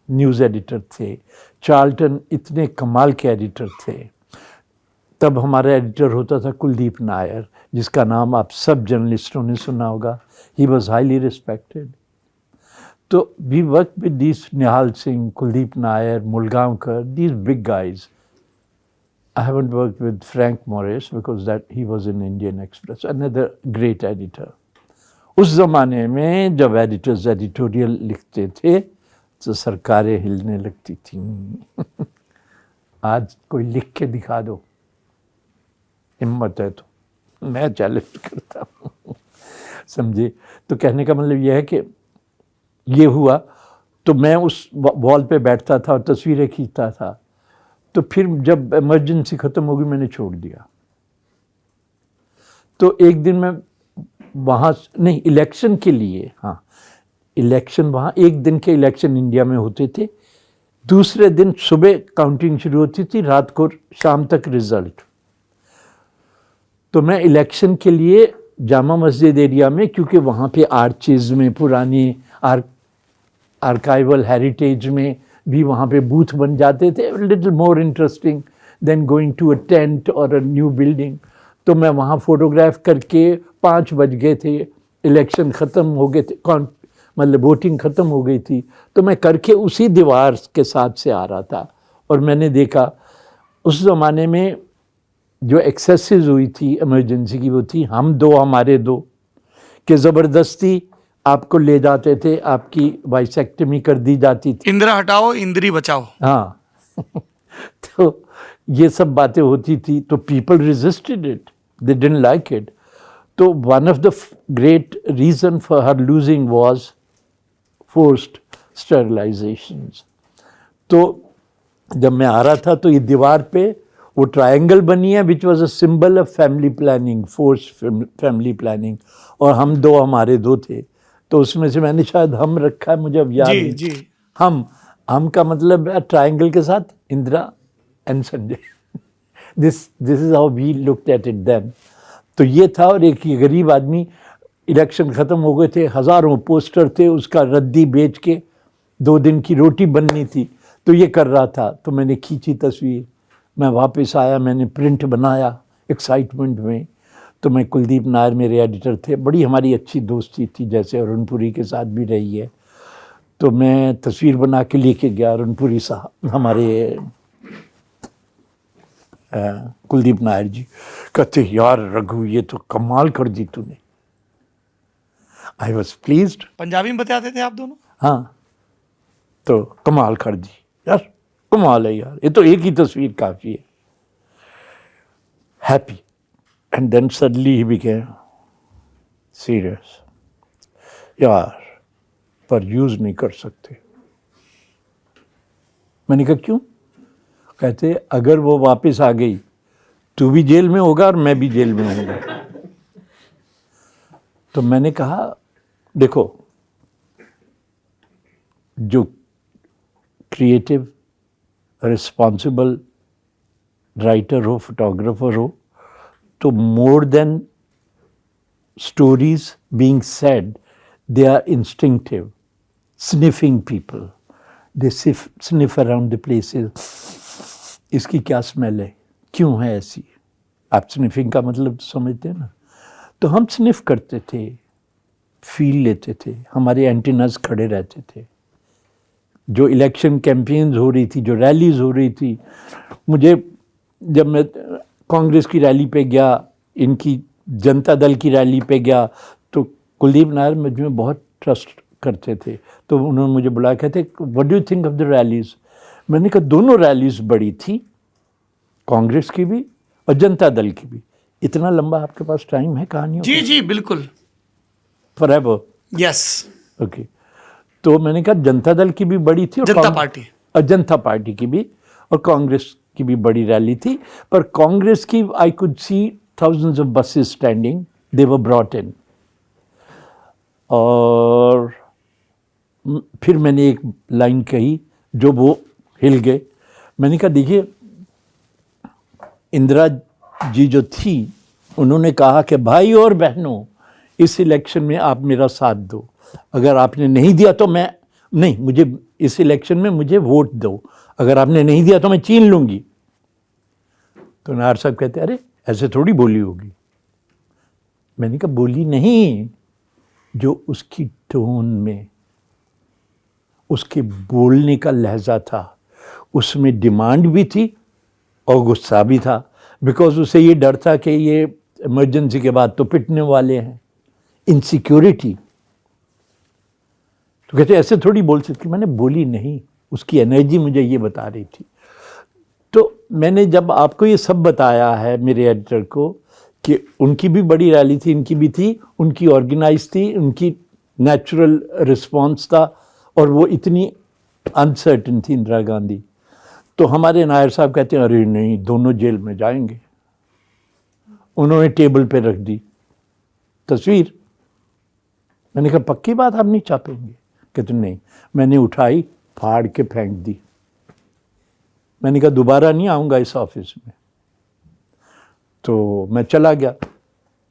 न्यूज़ एडिटर थे. चार्ल्टन इतने कमाल के एडिटर थे. तब हमारा एडिटर होता था कुलदीप नायर, जिसका नाम आप सब जर्नलिस्टों ने सुना होगा. He was highly respected. तो we work with these Nihal Singh, Kuldip Nayar, Mulgaokar, these big guys. I haven't work with Frank Moraes because that he was in Indian Express, another great editor. उस ज़माने में जब एडिटर्स एडिटोरियल लिखते थे तो सरकारें हिलने लगती थीं. आज कोई लिख के दिखा दो, हिम्मत है तो मैं चैलेंज करता हूँ. समझे? तो कहने का मतलब यह है कि ये हुआ तो मैं उस वॉल पे बैठता था और तस्वीरें खींचता था. तो फिर जब इमरजेंसी ख़त्म हो गई मैंने छोड़ दिया. तो एक दिन मैं वहाँ नहीं, इलेक्शन के लिए, हाँ इलेक्शन, वहाँ एक दिन के इलेक्शन इंडिया में होते थे. दूसरे दिन सुबह काउंटिंग शुरू होती थी, रात को शाम तक रिजल्ट. तो मैं इलेक्शन के लिए जामा मस्जिद एरिया में, क्योंकि वहाँ पे आर्चेज में पुरानी आर्काइवल हेरिटेज में भी वहाँ पे बूथ बन जाते थे, little more interesting than going to a tent और अ न्यू बिल्डिंग. तो मैं वहाँ फोटोग्राफ करके 5 बज गए थे, इलेक्शन ख़त्म हो गए थे, मतलब वोटिंग ख़त्म हो गई थी, तो मैं करके उसी दीवार के साथ से आ रहा था। और मैंने देखा उस ज़माने में जो एक्सेसिस हुई थी इमरजेंसी की, वो थी हम दो हमारे दो, कि ज़बरदस्ती आपको ले जाते थे, आपकी वाइसेक्टमी कर दी जाती थी। इंदिरा हटाओ इंदिरी बचाओ। हाँ तो ये सब बातें होती थी, तो people resisted it, they didn't like it. तो one of the great reason for her losing was forced sterilisations. तो जब मैं आ रहा था तो ये दीवार पे वो ट्रायंगल बनी है which was a symbol of family planning, forced family planning, और हम दो हमारे दो थे। तो उसमें से मैंने शायद हम रखा है, मुझे अब याद जी नहीं। जी। हम का मतलब है ट्रायंगल के साथ Indira and Sanjay. This is how we looked at it then. तो ये था। और एक ये गरीब आदमी, इलेक्शन ख़त्म हो गए थे, हज़ारों पोस्टर थे, उसका रद्दी बेच के 2 दिन की रोटी बननी थी, तो ये कर रहा था। तो मैंने खींची तस्वीर, मैं वापस आया, मैंने प्रिंट बनाया एक्साइटमेंट में। तो मैं कुलदीप नायर मेरे एडिटर थे, बड़ी हमारी अच्छी दोस्ती थी, जैसे अरुणपुरी के साथ भी रही है। तो मैं तस्वीर बना के लेके गया, अरुणपुरी साहब हमारे कुलदीप नायर जी कहते, यार रघु ये तो कमाल कर दी तूने। I was pleased. पंजाबी में बताते थे आप दोनों? हाँ, तो कमाल कर दी यार, कमाल है यार, ये तो एक ही तस्वीर काफ़ी है। Happy. And then suddenly he became serious. यार पर यूज़ नहीं कर सकते। मैंने कहा क्यों? कहते अगर वो वापस आ गई तू भी जेल में होगा और मैं भी जेल में होऊंगा। तो मैंने कहा देखो, जो क्रिएटिव रिस्पॉन्सिबल राइटर हो, फोटोग्राफर हो, तो more than stories being said, they are instinctive, sniffing people. They sniff around the places. इसकी क्या स्मेल है, क्यों है ऐसी? आप स्निफिंग का मतलब समझते हैं ना? तो हम स्निफ करते थे, फील लेते थे, हमारे एंटीनास खड़े रहते थे। जो इलेक्शन कैंपेन्स हो रही थी, जो रैलीज हो रही थी, मुझे जब मैं कांग्रेस की रैली पे गया, इनकी जनता दल की रैली पे गया, तो कुलदीप नायर मुझ में बहुत ट्रस्ट करते थे। तो उन्होंने मुझे बुलाया, कहते what do you think of the rallies? मैंने कहा दोनों रैलीज बड़ी थी, कांग्रेस की भी और जनता दल की भी। इतना लंबा आपके पास टाइम है कहानियों? जी जी बिल्कुल। फॉरएवर। यस। ओके। तो मैंने कहा जनता दल की भी बड़ी थी और जनता पार्टी, और जनता पार्टी की भी, और कांग्रेस की भी बड़ी रैली थी। पर कांग्रेस की I could see thousands of buses standing, they were brought in. और फिर मैंने एक लाइन कही जो वो हिल गए। मैंने कहा देखिए, इंदिरा जी जो थी, उन्होंने कहा कि भाई और बहनों, इस इलेक्शन में आप मेरा साथ दो, अगर आपने नहीं दिया तो मैं नहीं, मुझे इस इलेक्शन में मुझे वोट दो, अगर आपने नहीं दिया तो मैं छीन लूँगी। तो नायर साहब कहते अरे ऐसे थोड़ी बोली होगी। मैंने कहा बोली नहीं, जो उसकी टोन में, उसके बोलने का लहजा था, उसमें डिमांड भी थी और गुस्सा भी था, बिकॉज उसे ये डर था कि ये इमरजेंसी के बाद तो पिटने वाले हैं, इनसिक्योरिटी। तो कहते ऐसे थोड़ी बोल सकती। मैंने बोली नहीं, उसकी एनर्जी मुझे ये बता रही थी। तो मैंने जब आपको ये सब बताया है मेरे एडिटर को कि उनकी भी बड़ी रैली थी, इनकी भी थी, उनकी ऑर्गेनाइज थी, उनकी नेचुरल रिस्पांस था, और वो इतनी अनसर्टन थी इंदिरा गांधी। तो हमारे नायर साहब कहते हैं अरे नहीं, दोनों जेल में जाएंगे। उन्होंने टेबल पे रख दी तस्वीर। मैंने कहा पक्की बात, आप नहीं छापेंगे? कहते नहीं। मैंने उठाई, फाड़ के फेंक दी। मैंने कहा दोबारा नहीं आऊँगा इस ऑफिस में। तो मैं चला गया।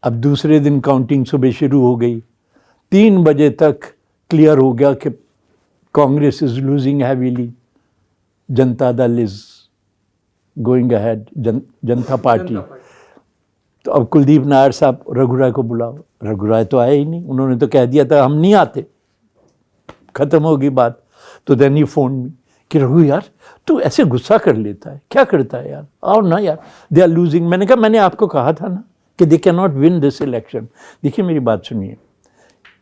अब दूसरे दिन काउंटिंग सुबह शुरू हो गई। 3 बजे तक क्लियर हो गया कि Congress is losing heavily, Janata Dal is going ahead, Janata party. तो अब कुलदीप नायर साहब रघु राय को बुलाओ, रघु राय तो आए ही नहीं, उन्होंने तो कह दिया था हम नहीं आते, खत्म होगी बात। तो देन ही फोन मी कि रघु यार तू ऐसे गुस्सा कर लेता है, क्या करता है यार, आओ ना यार, दे आर लूजिंग। मैंने कहा मैंने आपको कहा था ना कि they can not win this election. देखिए मेरी बात सुनिए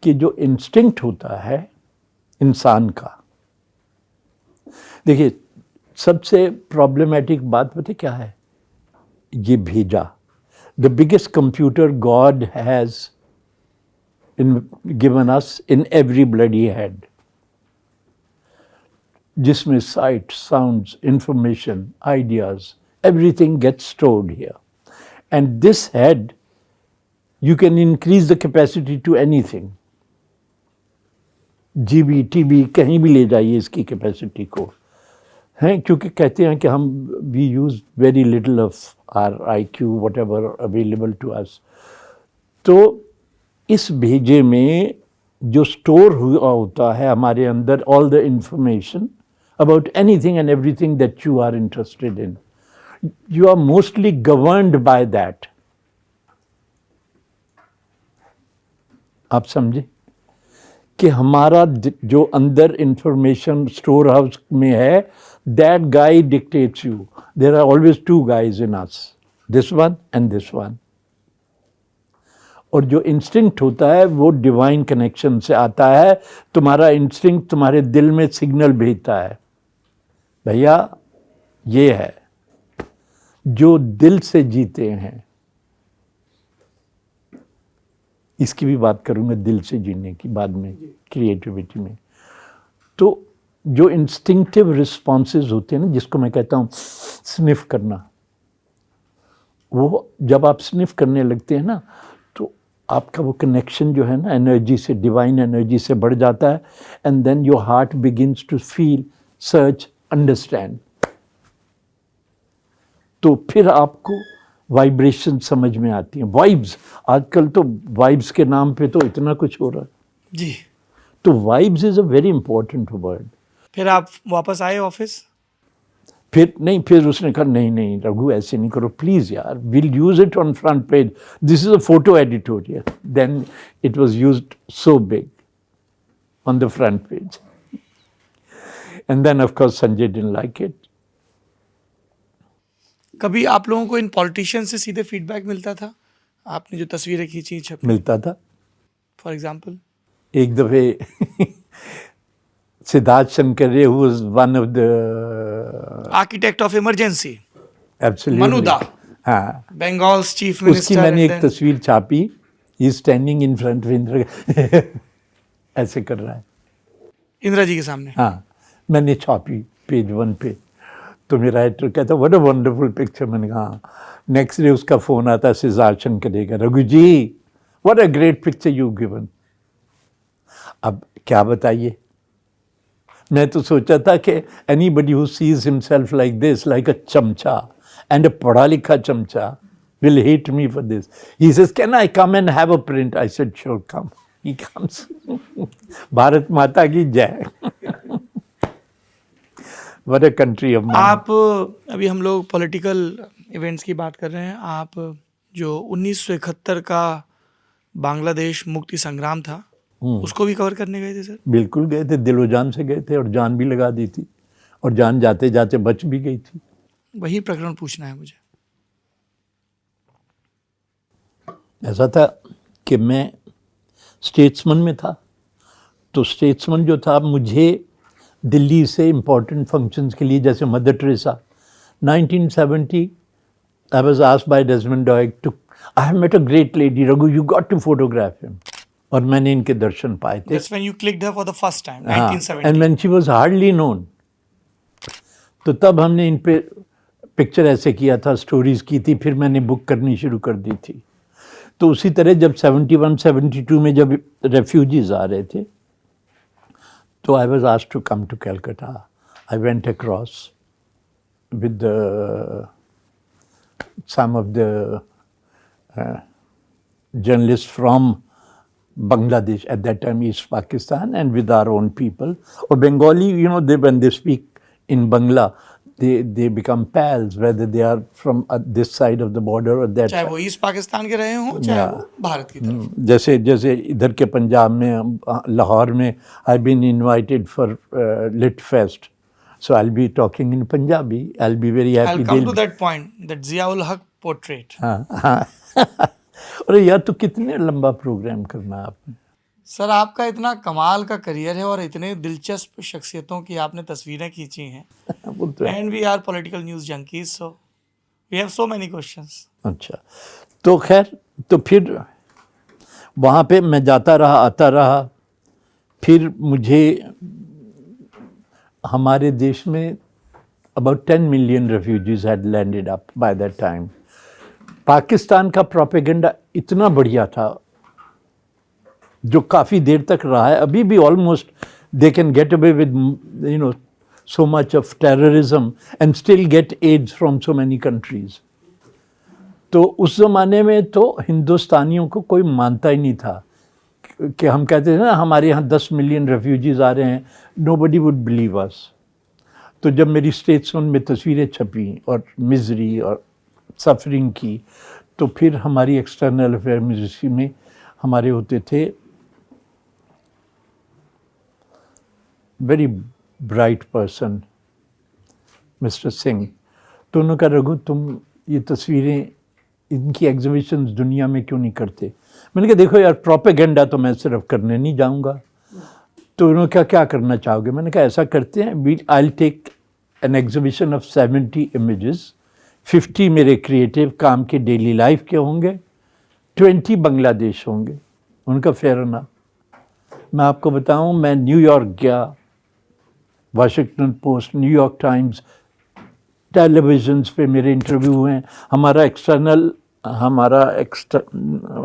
कि जो इंस्टिंक्ट होता है इंसान का, देखिए सबसे प्रॉब्लमेटिक बात पता क्या है, ये भेजा, the biggest computer God has given us in every bloody head, जिसमें sight, sounds, information, ideas, everything gets stored here, and this head you can increase the capacity to anything. GB, TB कहीं भी ले जाइए इसकी कैपेसिटी को, हैं, क्योंकि कहते हैं कि हम we use very little of our IQ, whatever available to us. तो इस भेजे में जो स्टोर हुआ होता है हमारे अंदर, all the information about anything and everything that you are interested in, you are mostly governed by that. आप समझे कि हमारा जो अंदर इंफॉर्मेशन स्टोर हाउस में है, that guy dictates you. There are always two guys in us, this one and this one. और जो इंस्टिंक्ट होता है वो डिवाइन कनेक्शन से आता है. तुम्हारा इंस्टिंक्ट तुम्हारे दिल में सिग्नल भेजता है, भैया ये है. जो दिल से जीते हैं, इसकी भी बात करूंगा दिल से जीने की बाद में, क्रिएटिविटी में. तो जो इंस्टिंक्टिव रिस्पॉन्सेज होते हैं ना, जिसको मैं कहता हूँ स्निफ करना, वो जब आप स्निफ करने लगते हैं ना, तो आपका वो कनेक्शन जो है ना एनर्जी से, डिवाइन एनर्जी से बढ़ जाता है. And then your heart begins to feel, search, understand. तो फिर आपको वाइब्रेशन समझ में आती हैं, वाइब्स. आजकल तो वाइब्स के नाम पे तो इतना कुछ हो रहा है जी. तो vibes is a very important word. फिर आप वापस आए ऑफिस? फिर नहीं, फिर उसने कहा नहीं नहीं रघु ऐसे नहीं करो प्लीज यार, will use it on front page, this is a photo editorial. Then it was used so big on the front page. And then of course Sanjay didn't like it. कभी आप लोगों को इन पॉलिटिशियन से सीधे फीडबैक मिलता था? आपने जो तस्वीरें खींची छपी, मिलता था. फॉर एग्जाम्पल एक दफे Siddharth शंकरे, who was one of the architect of emergency, absolutely मनुदा, हाँ, बंगाल्स चीफ उसकी मिनिस्टर. मैंने एक तस्वीर छापी. He is standing in front of Indira ऐसे कर रहा है, इंदिरा जी के सामने. हाँ, मैंने छापी पेज 1 पे. तो मेरा एडिटर कहता व्हाट अ वंडरफुल पिक्चर. मैंने कहा. नेक्स्ट डे उसका फोन आता सिद्धार्थ शंकरे का, रघु जी what a great picture you given. अब क्या बताइए, मैं तो सोचा था कि anybody who sees himself like this, like अ चमचा एंड अ पढ़ा लिखा चमचा, will hate me for this. He says, can I come and have a print? I said, sure, come. He comes. Bharat माता की जय. What a country of mine. आप, अभी हम लोग पॉलिटिकल इवेंट्स की बात कर रहे हैं. आप जो 1971 का बांग्लादेश मुक्ति संग्राम था, उसको भी कवर करने गए थे सर? बिल्कुल गए थे, दिलो जान से गए थे और जान भी लगा दी थी, और जान जाते जाते बच भी गई थी. वही प्रकरण पूछना है मुझे. ऐसा था कि मैं स्टेट्समैन में था. तो स्टेट्समैन जो था, मुझे दिल्ली से इम्पोर्टेंट फंक्शंस के लिए, जैसे Mother Teresa 1970, I was asked by Desmond Doig to, I have met a great lady Raghu, you got to photograph him. और मैंने इनके दर्शन पाए थे. That's when you clicked her for the first time, हाँ, 1970. and when she was hardly known. तो तब हमने इन पे पिक्चर ऐसे किया था, स्टोरीज की थी, फिर मैंने बुक करनी शुरू कर दी थी. तो उसी तरह जब 71-72 में जब रेफ्यूजीज आ रहे थे, तो I was asked to come to Calcutta. I went across with some of the journalist from Bangladesh, at that time East Pakistan, and with our own people. Or Bengali, you know, when they speak in Bangla, they become pals, whether they are from this side of the border or that चाहे side. वो ईस्ट पाकिस्तान के रहे हों चाहे Yeah. वो भारत की तरफ। जैसे जैसे इधर के पंजाब में लाहौर में I been invited for lit fest, so I'll be talking in Punjabi. I'll be very happy. I'll come to that point, that Ziaul Haq portrait. हाँ अरे यार, तो कितने लंबा प्रोग्राम करना आपने। सर आपका इतना कमाल का करियर है और इतने दिलचस्प शख्सियतों की आपने तस्वीरें खींची हैं, वो तो है। And we are political news junkies, so we have so many questions. अच्छा, तो खैर, तो फिर वहाँ पे मैं जाता रहा आता रहा। फिर मुझे हमारे देश में about 10 million refugees had landed up by that time. Pakistan का प्रोपेगेंडा इतना बढ़िया था जो काफ़ी देर तक रहा है। अभी भी almost they can get away with so much of terrorism and still get aids from so many countries. तो उस ज़माने में तो हिंदुस्तानियों को कोई मानता ही नहीं था कि हम कहते थे ना हमारे यहाँ 10 मिलियन रेफ्यूजीज़ आ रहे हैं, nobody would believe us. तो जब मेरी स्टेट्समैन में तस्वीरें छपी और मिजरी और सफरिंग की, तो फिर हमारी एक्सटर्नल अफेयर मिनिस्ट्री में हमारे होते थे very bright person mister Singh. तो उन्होंने कहा, रघु तुम ये तस्वीरें, इनकी एग्जीबिशंस दुनिया में क्यों नहीं करते? मैंने कहा देखो यार, प्रोपेगेंडा तो मैं सिर्फ करने नहीं जाऊंगा। तो उन्होंने कहा क्या करना चाहोगे? मैंने कहा ऐसा करते हैं, I will take an exhibition of 70 images, 50 मेरे क्रिएटिव काम के डेली लाइफ के होंगे, 20 बांग्लादेश होंगे। उनका फेयर ना। मैं आपको बताऊं, मैं न्यूयॉर्क गया, Washington post, New York times, television पे मेरे इंटरव्यू हुए। हमारा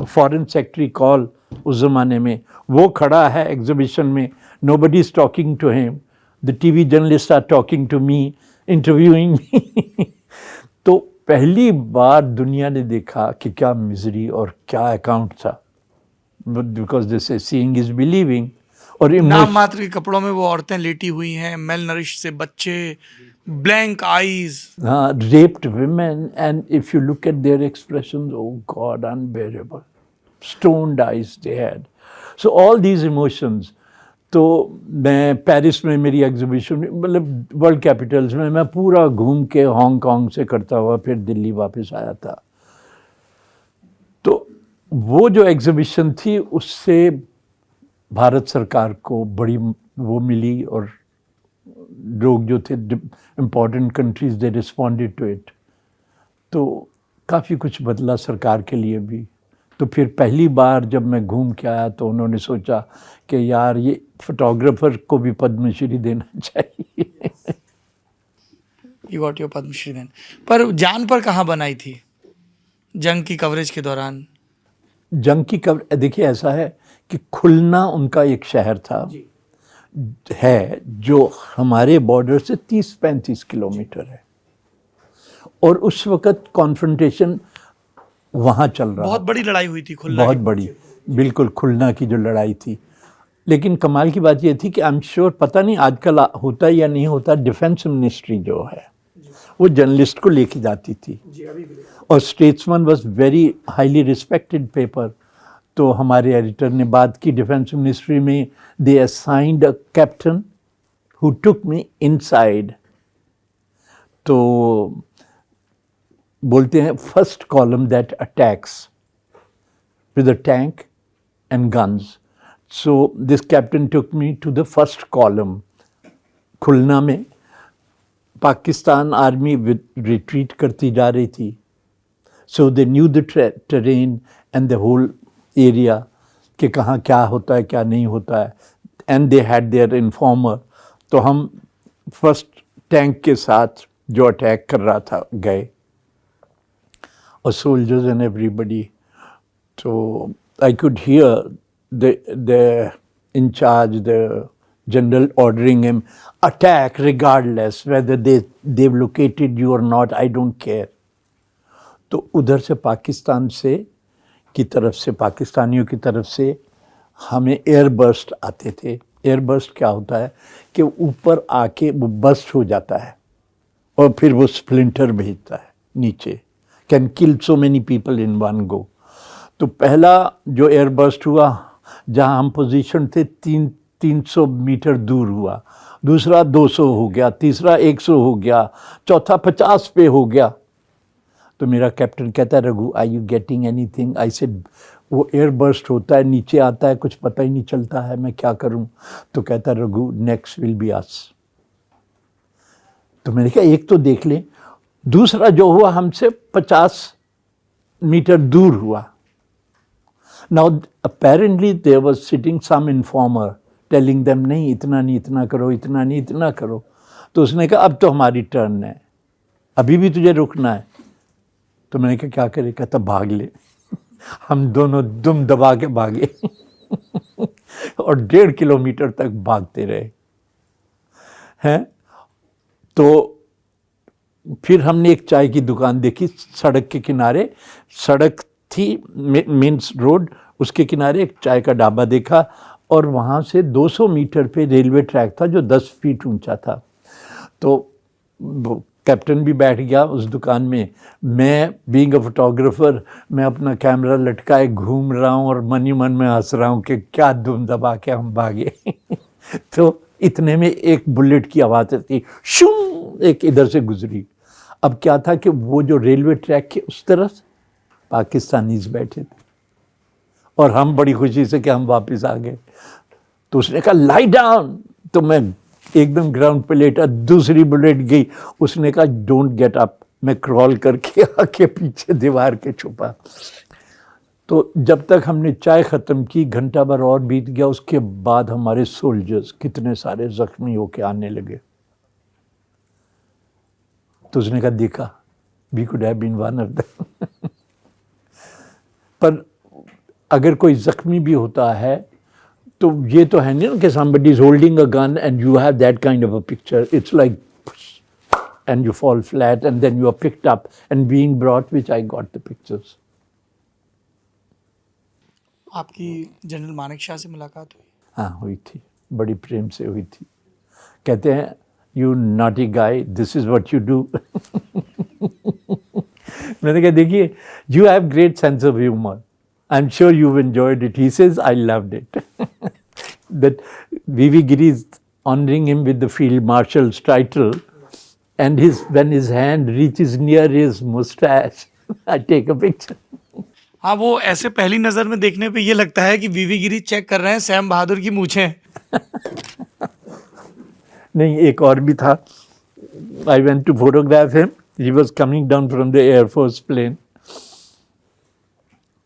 फॉरेन सेक्रेटरी कॉल उस ज़माने में, वो खड़ा है एग्जीबिशन में, nobody is talking to him, the TV journalist are talking to me, interviewing me. तो पहली बार दुनिया ने देखा कि क्या मिजरी और क्या अकाउंट था, because this is seeing is believing. और नाम मात्र के कपड़ों में वो औरतें लेटी हुई हैं, मेल नरिश से बच्चे, blank eyes, raped women, and if you look at their expressions, oh God, unbearable, stoned eyes they had. So all these emotions. तो मैं पेरिस में मेरी एग्जीबिशन, मतलब वर्ल्ड कैपिटल्स में मैं पूरा घूम के हांगकांग से करता हुआ फिर दिल्ली वापस आया था। तो वो जो एग्जीबिशन थी उससे भारत सरकार को बड़ी वो मिली, और लोग जो थे important countries they responded to it. तो काफ़ी कुछ बदला सरकार के लिए भी। तो फिर पहली बार जब मैं घूम के आया तो उन्होंने सोचा कि यार ये फोटोग्राफर को भी पद्मश्री देना चाहिए। You got your Padmashri then. पर जान पर कहाँ बनाई थी जंग की कवरेज के दौरान? जंग की कवर, देखिए ऐसा है कि खुलना उनका एक शहर था है जो हमारे बॉर्डर से 30-35 किलोमीटर है, और उस वक़्त कॉन्फ्रंटेशन वहाँ चल रहा, बहुत बड़ी लड़ाई हुई थी खुलना बहुत की। बड़ी, बिल्कुल खुलना की जो लड़ाई थी। लेकिन कमाल की बात ये थी कि आई एम श्योर, पता नहीं आजकल होता या नहीं होता, डिफेंस मिनिस्ट्री जो है वो जर्नलिस्ट को लेके जाती थी, और Statesman was very highly respected paper. तो हमारे एडिटर ने बात की डिफेंस मिनिस्ट्री में, they assigned a captain who took me inside. तो बोलते हैं first column that attacks with a tank and guns. So this captain took me to the first column. Khulna में पाकिस्तान आर्मी रिट्रीट करती जा रही थी, so they knew the terrain and the whole area कि कहाँ क्या होता है क्या नहीं होता है, and they had there informer. तो हम फर्स्ट टैंक के साथ जो अटैक कर रहा था गए, और सोल्जर्स एंड एवरीबडी। तो I could hear the incharge, the general ordering him, attack regardless whether they've located you or not, I don't care. तो उधर से पाकिस्तान से की तरफ से, पाकिस्तानियों की तरफ से हमें एयर बर्स्ट आते थे। एयर बर्स्ट क्या होता है कि ऊपर आके वो बर्स्ट हो जाता है, और फिर वो स्प्लिंटर भेजता है नीचे, can kill so many people in one go. तो पहला जो एयर बर्स्ट हुआ जहां हम पोजीशन थे 300 मीटर दूर हुआ, दूसरा 200 हो गया, तीसरा 100 हो गया, चौथा 50 पे हो गया। तो मेरा कैप्टन कहता है, Raghu are you getting anything? I said वो एयर बर्स्ट होता है, नीचे आता है, कुछ पता ही नहीं चलता है, मैं क्या करूं? तो कहता है, रघु नेक्स्ट विल बी अस। तो मैंने कहा एक तो देख लें। दूसरा जो हुआ हमसे 50 मीटर दूर हुआ। Now apparently there was sitting some informer telling them नहीं इतना नहीं, इतना करो, इतना नहीं, इतना करो। तो उसने कहा अब तो हमारी टर्न है, अभी भी तुझे रुकना है। तो मैंने कहा क्या करे? कहता भाग ले। हम दोनों दुम दबा के भागे और 1.5 किलोमीटर तक भागते रहे हैं। तो फिर हमने एक चाय की दुकान देखी सड़क के किनारे, सड़क थी मेन रोड, उसके किनारे एक चाय का ढाबा देखा और वहाँ से 200 मीटर पे रेलवे ट्रैक था जो 10 फीट ऊंचा था। तो कैप्टन भी बैठ गया उस दुकान में, मैं बीइंग अ फोटोग्राफर मैं अपना कैमरा लटकाए घूम रहा हूँ और मन ही मन में हंस रहा हूँ कि क्या धुन दबा के हम भागे। तो इतने में एक बुलेट की आवाज़ थी, शू एक इधर से गुजरी। अब क्या था कि वो जो रेलवे ट्रैक के उस तरफ पाकिस्तानीज बैठे थे और हम बड़ी खुशी से कि हम वापस आ गए। तो उसने कहा लाई डाउन, तो मैं एकदम ग्राउंड पे लेटा, दूसरी बुलेट गई, उसने कहा डोंट गेट अप। मैं क्रॉल करके आके पीछे दीवार के छुपा। तो जब तक हमने चाय ख़त्म की, घंटा भर और बीत गया। उसके बाद हमारे सोल्जर्स कितने सारे जख्मी होके आने लगे। तो उसने कहा देखा, we could have been one of them. पर अगर कोई जख्मी भी होता है तो ये तो है नहीं कि somebody is holding a gun and you have that kind of a picture. It's like and you fall flat and then you are picked up and being brought, which I got the pictures. आपकी जनरल मानेकशॉ से मुलाकात हुई? हाँ हुई थी, बड़ी प्रेम से हुई थी। कहते हैं you naughty guy, this is what you do. मैंने कहा देखिए, you have great sense of humor. I'm sure you've enjoyed it. He says, I loved it. That V.V. Giri is honoring him with the Field Marshal's title, and when his hand reaches near his mustache, I take a picture. हाँ, वो ऐसे पहली नज़र में देखने पे ये लगता है कि वीवी गिरी चेक कर रहे हैं सैम बहादुर की मूछें। नहीं, एक और भी था। I went to photograph him. He was coming down from the Air Force plane.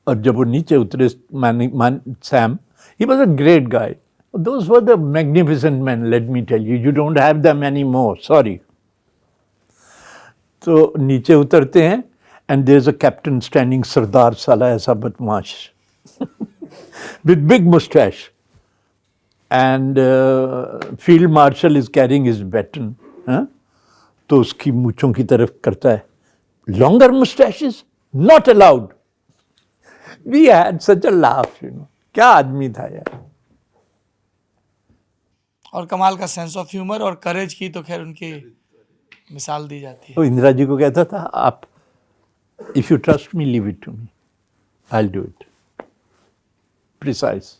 और जब वो नीचे उतरे Sam, he was a great guy. Those were the magnificent men, let me tell you. You don't have them anymore, sorry. तो नीचे उतरते हैं and there's a captain standing, सरदार साला ऐसा बदमाश with big mustache, and field marshal is carrying his baton. तो उसकी मूंछों की तरफ करता है, longer mustaches not allowed. We had such a laugh, you know. क्या आदमी था यार। और कमाल का सेंस ऑफ ह्यूमर और करेज की तो खैर उनकी मिसाल दी जाती है। तो इंदिरा जी को कहता था, आप if you trust me leave it to me, I will do it. Precise.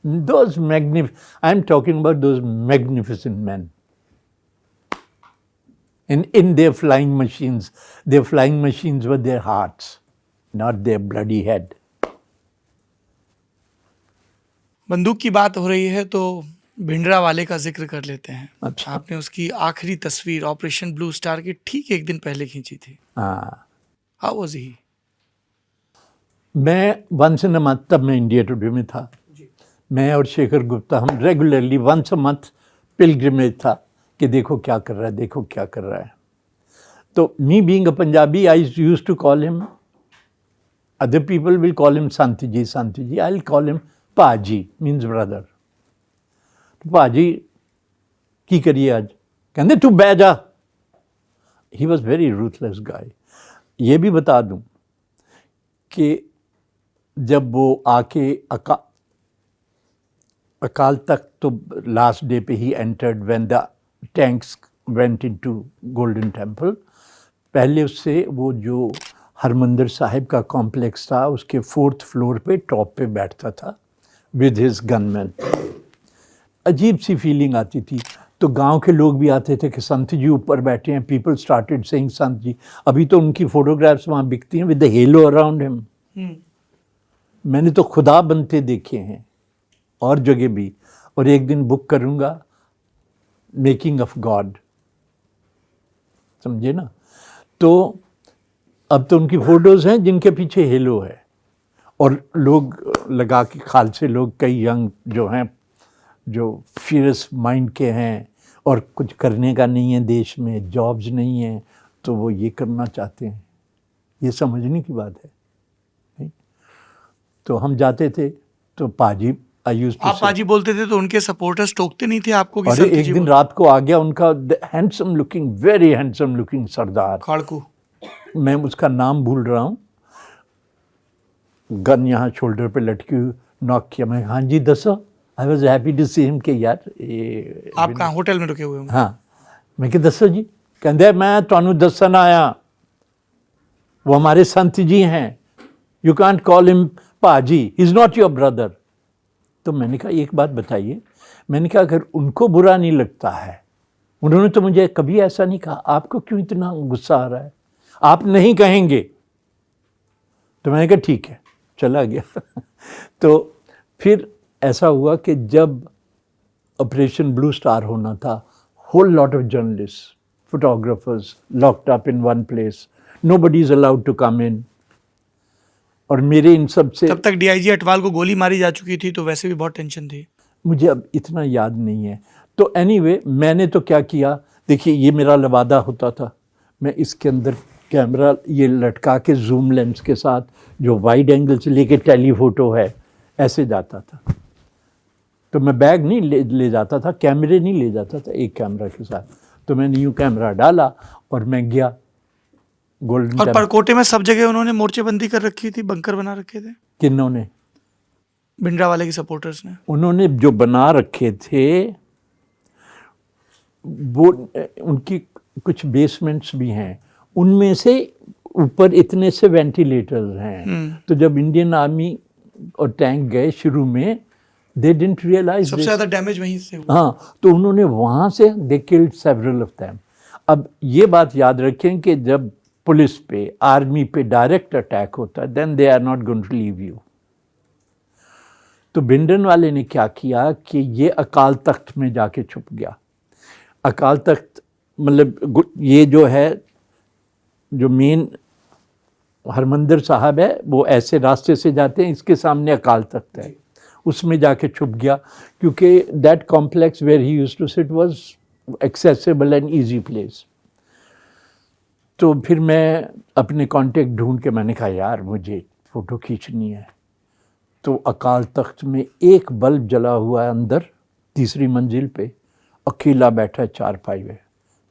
Those I'm talking about those magnificent men. In their flying machines were their hearts, not their bloody head. बंदूक की बात हो रही है तो भिंडरा वाले का जिक्र कर लेते हैं। अच्छा। आपने उसकी आखिरी तस्वीर ऑपरेशन ब्लू स्टार के ठीक एक दिन पहले खींची थी। हाँ, हाउ वाज ही? मैं वंस इन अ मंथ, तब मैं इंडिया टुडे में था, मैं और शेखर गुप्ता हम regularly once a month pilgrimage था कि देखो क्या कर रहा है, देखो क्या कर रहा है। तो me being a Punjabi, I used to call him, other people will call him Sant ji, I will call him paaji, means brother. भाजी की करिए आज, कहते तू बह जा। He was very ruthless guy. ये भी बता दूं कि जब वो आके अकाल तख्त, तो लास्ट डे पे he entered when the tanks went into Golden Temple. पहले उससे वो जो हरमंदिर साहिब का कॉम्प्लेक्स था उसके 4th फ्लोर पे टॉप पे बैठता था विद हिज गनमैन। अजीब सी फीलिंग आती थी। तो गांव के लोग भी आते थे कि संत जी ऊपर बैठे हैं। पीपल स्टार्टेड सेइंग संत जी। अभी तो उनकी फोटोग्राफ्स वहाँ बिकती हैं with the hello around him. मैंने तो खुदा बनते देखे हैं और जगह भी, और एक दिन बुक करूँगा मेकिंग ऑफ गॉड, समझे ना। तो अब तो उनकी फोटोज़ हैं जिनके पीछे हेलो है, और लोग लगा के खाल से लोग कई यंग जो हैं जो फियरस माइंड के हैं और कुछ करने का नहीं है देश में, जॉब्स नहीं है, तो वो ये करना चाहते हैं। ये समझने की बात है नहीं? तो हम जाते थे तो पाजी आप पाजी बोलते थे तो उनके सपोर्टर्स टोकते नहीं थे आपको? और एक दिन रात को आ गया उनका handsome looking, very handsome looking sardar खाड़कू, मैं उसका नाम भूल रहा हूँ, गन यहाँ शोल्डर पे लटकी हुई, नॉक किया। मैं हाँ जी दसो। I was happy to see him के यार ये आप कहाँ होटल में रुके हुए होंगे? हाँ, मैं क्या दसो जी, कहते मैं तुहानू दसन आया, वो हमारे संत जी हैं, यू कांट कॉल हिम पाजी, he is not your brother. तो मैंने कहा एक बात बताइए, मैंने कहा अगर उनको बुरा नहीं लगता है, उन्होंने तो मुझे कभी ऐसा नहीं कहा, आपको क्यों इतना गुस्सा आ रहा है, आप नहीं कहेंगे। तो मैंने कहा ठीक है, चला गया। तो फिर ऐसा हुआ कि जब ऑपरेशन ब्लू स्टार होना था, whole lot of journalist, photographers locked up in one place, nobody is allowed to come in. और मेरे इन सब से तब तक डीआईजी अटवाल को गोली मारी जा चुकी थी, तो वैसे भी बहुत टेंशन थी। मुझे अब इतना याद नहीं है। तो एनीवे मैंने तो क्या किया, देखिए ये मेरा लवादा होता था, मैं इसके अंदर कैमरा ये लटका के जूम लेंस के साथ जो वाइड एंगल से लेके टेलीफोटो है ऐसे जाता था। तो मैं बैग नहीं ले जाता था, कैमरे नहीं ले जाता था एक कैमरा के साथ। तो मैंने यूँ कैमरा डाला और मैं गया गोल्डन। और परकोटे में सब जगह उन्होंने मोर्चेबंदी कर रखी थी, बंकर बना रखे थे। किन्होंने? भिंडरावाले के सपोर्टर्स ने। उन्होंने जो बना रखे थे वो उनकी कुछ बेसमेंट्स भी हैं, उनमें से ऊपर इतने से वेंटिलेटर्स हैं। तो जब इंडियन आर्मी और टैंक गए शुरू में, दे डिडंट रियलाइज सबसे ज्यादा डैमेज वहीं से हुआ। हाँ, तो उन्होंने वहाँ से they killed several of them. अब ये बात याद रखें कि जब पुलिस पे, आर्मी पे डायरेक्ट अटैक होता है, then they are not going to leave you. तो भिंडन वाले ने क्या किया कि ये अकाल तख्त में जाके छुप गया। अकाल तख्त मतलब ये जो है, जो मेन हरमंदिर साहब है वो ऐसे रास्ते से जाते हैं, इसके सामने अकाल तख्त है, उसमें जाके छुप गया, क्योंकि that complex where he used to sit was accessible and easy place. तो फिर मैं अपने कांटेक्ट ढूंढ के मैंने कहा यार मुझे फ़ोटो खींचनी है। तो अकाल तख्त में एक बल्ब जला हुआ है अंदर, तीसरी मंजिल पे अकेला बैठा है चारपाई में,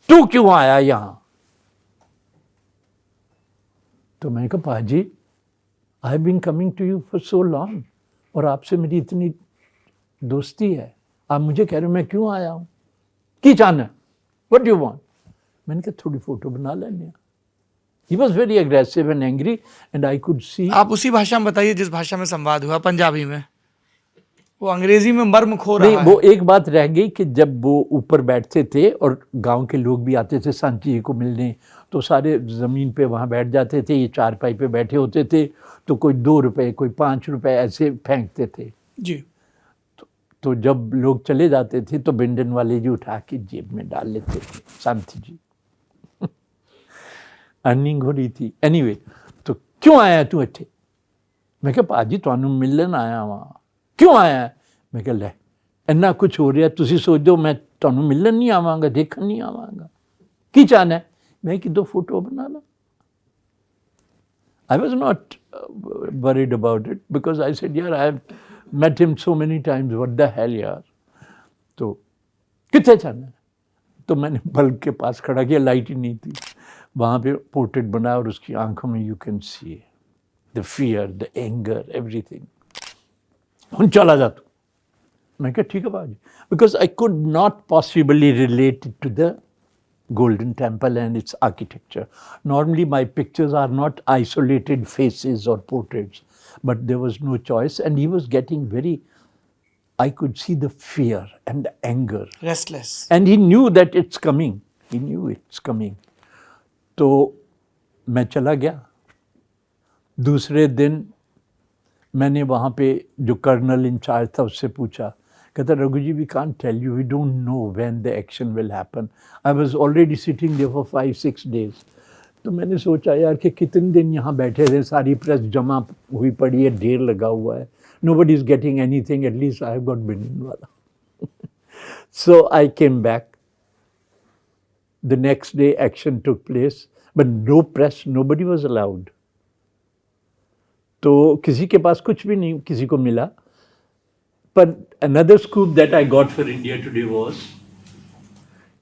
तू क्यों आया यहाँ? तो मैंने कहा paaji I have been coming to you for so long, और आपसे मेरी इतनी दोस्ती है, आप मुझे कह रहे हो मैं क्यों आया हूँ, की चाहना, व्हाट डू यू वांट? मैंने कहा थोड़ी फोटो बना लेने। He was very aggressive and angry and I could see। आप उसी भाषा में बताइए जिस भाषा में संवाद हुआ, पंजाबी में। वो अंग्रेजी में मर्म खो रहा है। वो एक बात रह गई कि जब वो ऊपर बैठते थे और गांव के लोग भी आते थे संत जी को मिलने, तो सारे ज़मीन पे वहाँ बैठ जाते थे, ये चारपाई पे बैठे होते थे, तो कोई 2 रुपए कोई 5 रुपए ऐसे फेंकते थे जी। तो जब लोग चले जाते थे तो भिंडन वाले जी उठा के जेब में डाल लेते थे, संत जी। अर्निंग हो रही थी। एनीवे, तो क्यों आया तू इत्थे? मैं कहा पाजी तुहानू मिलन आया वहाँ। क्यों आया? मैं कहा लै इन्ना कुछ हो रहा, तुसी सोच दो मैं तुहानू मिलन नहीं आवांगा, देखन नहीं आवांगा, की चाहना है? मैं कि 2 फोटो बना ला। I was not worried about it because I said यार I have met him so many times, what the hell यार। तो कितने चाहना है? तो मैंने बल्ब के पास खड़ा किया, लाइट ही नहीं थी, वहाँ पे पोर्ट्रेट बना और उसकी आंखों में you can see the fear, the anger, everything. हम चला जा तू। मैं कहा ठीक है बाजी, because I could not possibly relate to the Golden Temple and its architecture. Normally, my pictures are not isolated faces or portraits, but there was no choice, and he was getting very. I could see the fear and the anger, restless. and he knew that it's coming. He knew it's coming. तो मैं चला गया. दूसरे दिन मैंने वहाँ पे जो कर्नल इंचार्ज था उससे पूछा. कहता Raghu ji we can't tell you, we don't know when the action will happen. I was already sitting there for 5-6 days. तो मैंने सोचा यार कि कितने दिन यहाँ बैठे रहे, सारी प्रेस जमा हुई पड़ी है, ढेर लगा हुआ है. Nobody is getting anything, at least I have got Bhinwala. So I came back. The next day action took place, but no press, nobody was allowed. तो किसी के पास कुछ भी नहीं किसी को मिला. But another scoop that I got for India Today was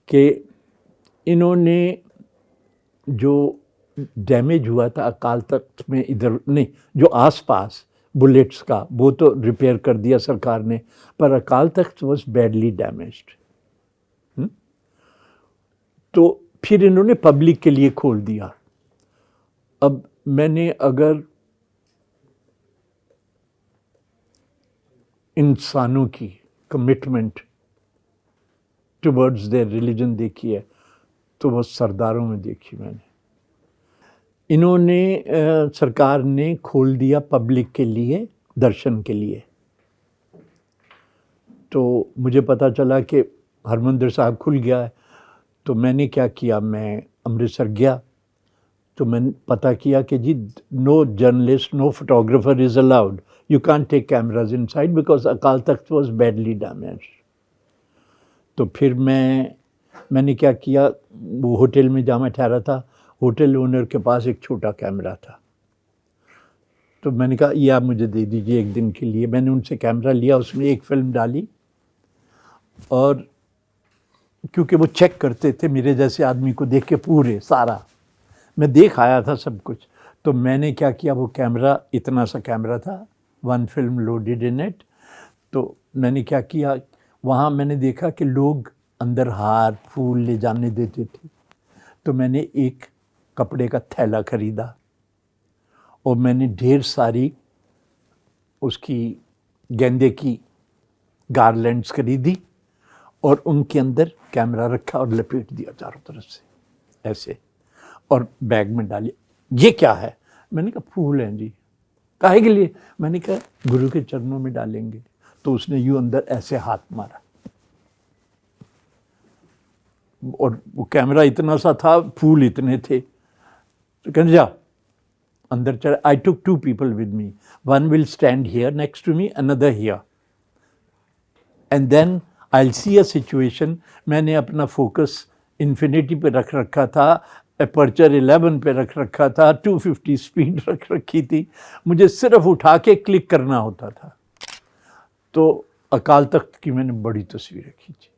कि इन्होंने जो डैमेज हुआ था अकाल तख्त में इधर नहीं, जो आसपास बुलेट्स का, वो तो रिपेयर कर दिया सरकार ने, पर अकाल तख्त वाज बैडली डैमेज्ड. तो फिर इन्होंने पब्लिक के लिए खोल दिया. अब मैंने अगर इंसानों की कमिटमेंट टुवर्ड्स देयर रिलीजन देखी है तो वो सरदारों में देखी मैंने. इन्होंने सरकार ने खोल दिया पब्लिक के लिए, दर्शन के लिए. तो मुझे पता चला कि हरमंदिर साहब खुल गया है. तो मैंने क्या किया, मैं अमृतसर गया. तो मैंने पता किया कि जी no journalist, no photographer is allowed, you can't take cameras inside because Akal Takht was badly damaged. तो फिर मैंने क्या किया, वो होटल में जहाँ मैं ठहरा था, होटल ओनर के पास एक छोटा कैमरा था. तो मैंने कहा ये आप मुझे दे दीजिए एक दिन के लिए. मैंने उनसे कैमरा लिया, उसमें एक फ़िल्म डाली, और क्योंकि वो चेक करते थे मेरे जैसे आदमी को देख के पूरे सारा, मैं देख आया था सब कुछ. तो मैंने क्या किया, वो कैमरा इतना सा कैमरा था, 1 फिल्म लोडेड इन इट. तो मैंने क्या किया, वहाँ मैंने देखा कि लोग अंदर हार फूल ले जाने देते थे. तो मैंने एक कपड़े का थैला खरीदा और मैंने ढेर सारी उसकी गेंदे की गारलैंड्स खरीदी और उनके अंदर कैमरा रखा और लपेट दिया चारों तरफ से ऐसे, और बैग में डाली. ये क्या है? मैंने कहा फूल हैं जी. काहे के लिए? मैंने कहा गुरु के चरणों में डालेंगे. तो उसने यूँ अंदर ऐसे हाथ मारा और वो कैमरा इतना सा था, फूल इतने थे. तो कहने जा अंदर चल. आई टुक 2 people with me, 1 will stand here next to me, another here, and then I'll see a situation. मैंने अपना फोकस इन्फिनिटी पे रख रखा था, अपर्चर 11 पे रख रखा था, 250 स्पीड रख रखी थी. मुझे सिर्फ उठा के क्लिक करना होता था. तो अकाल तख्त की मैंने बड़ी तस्वीरें खींची,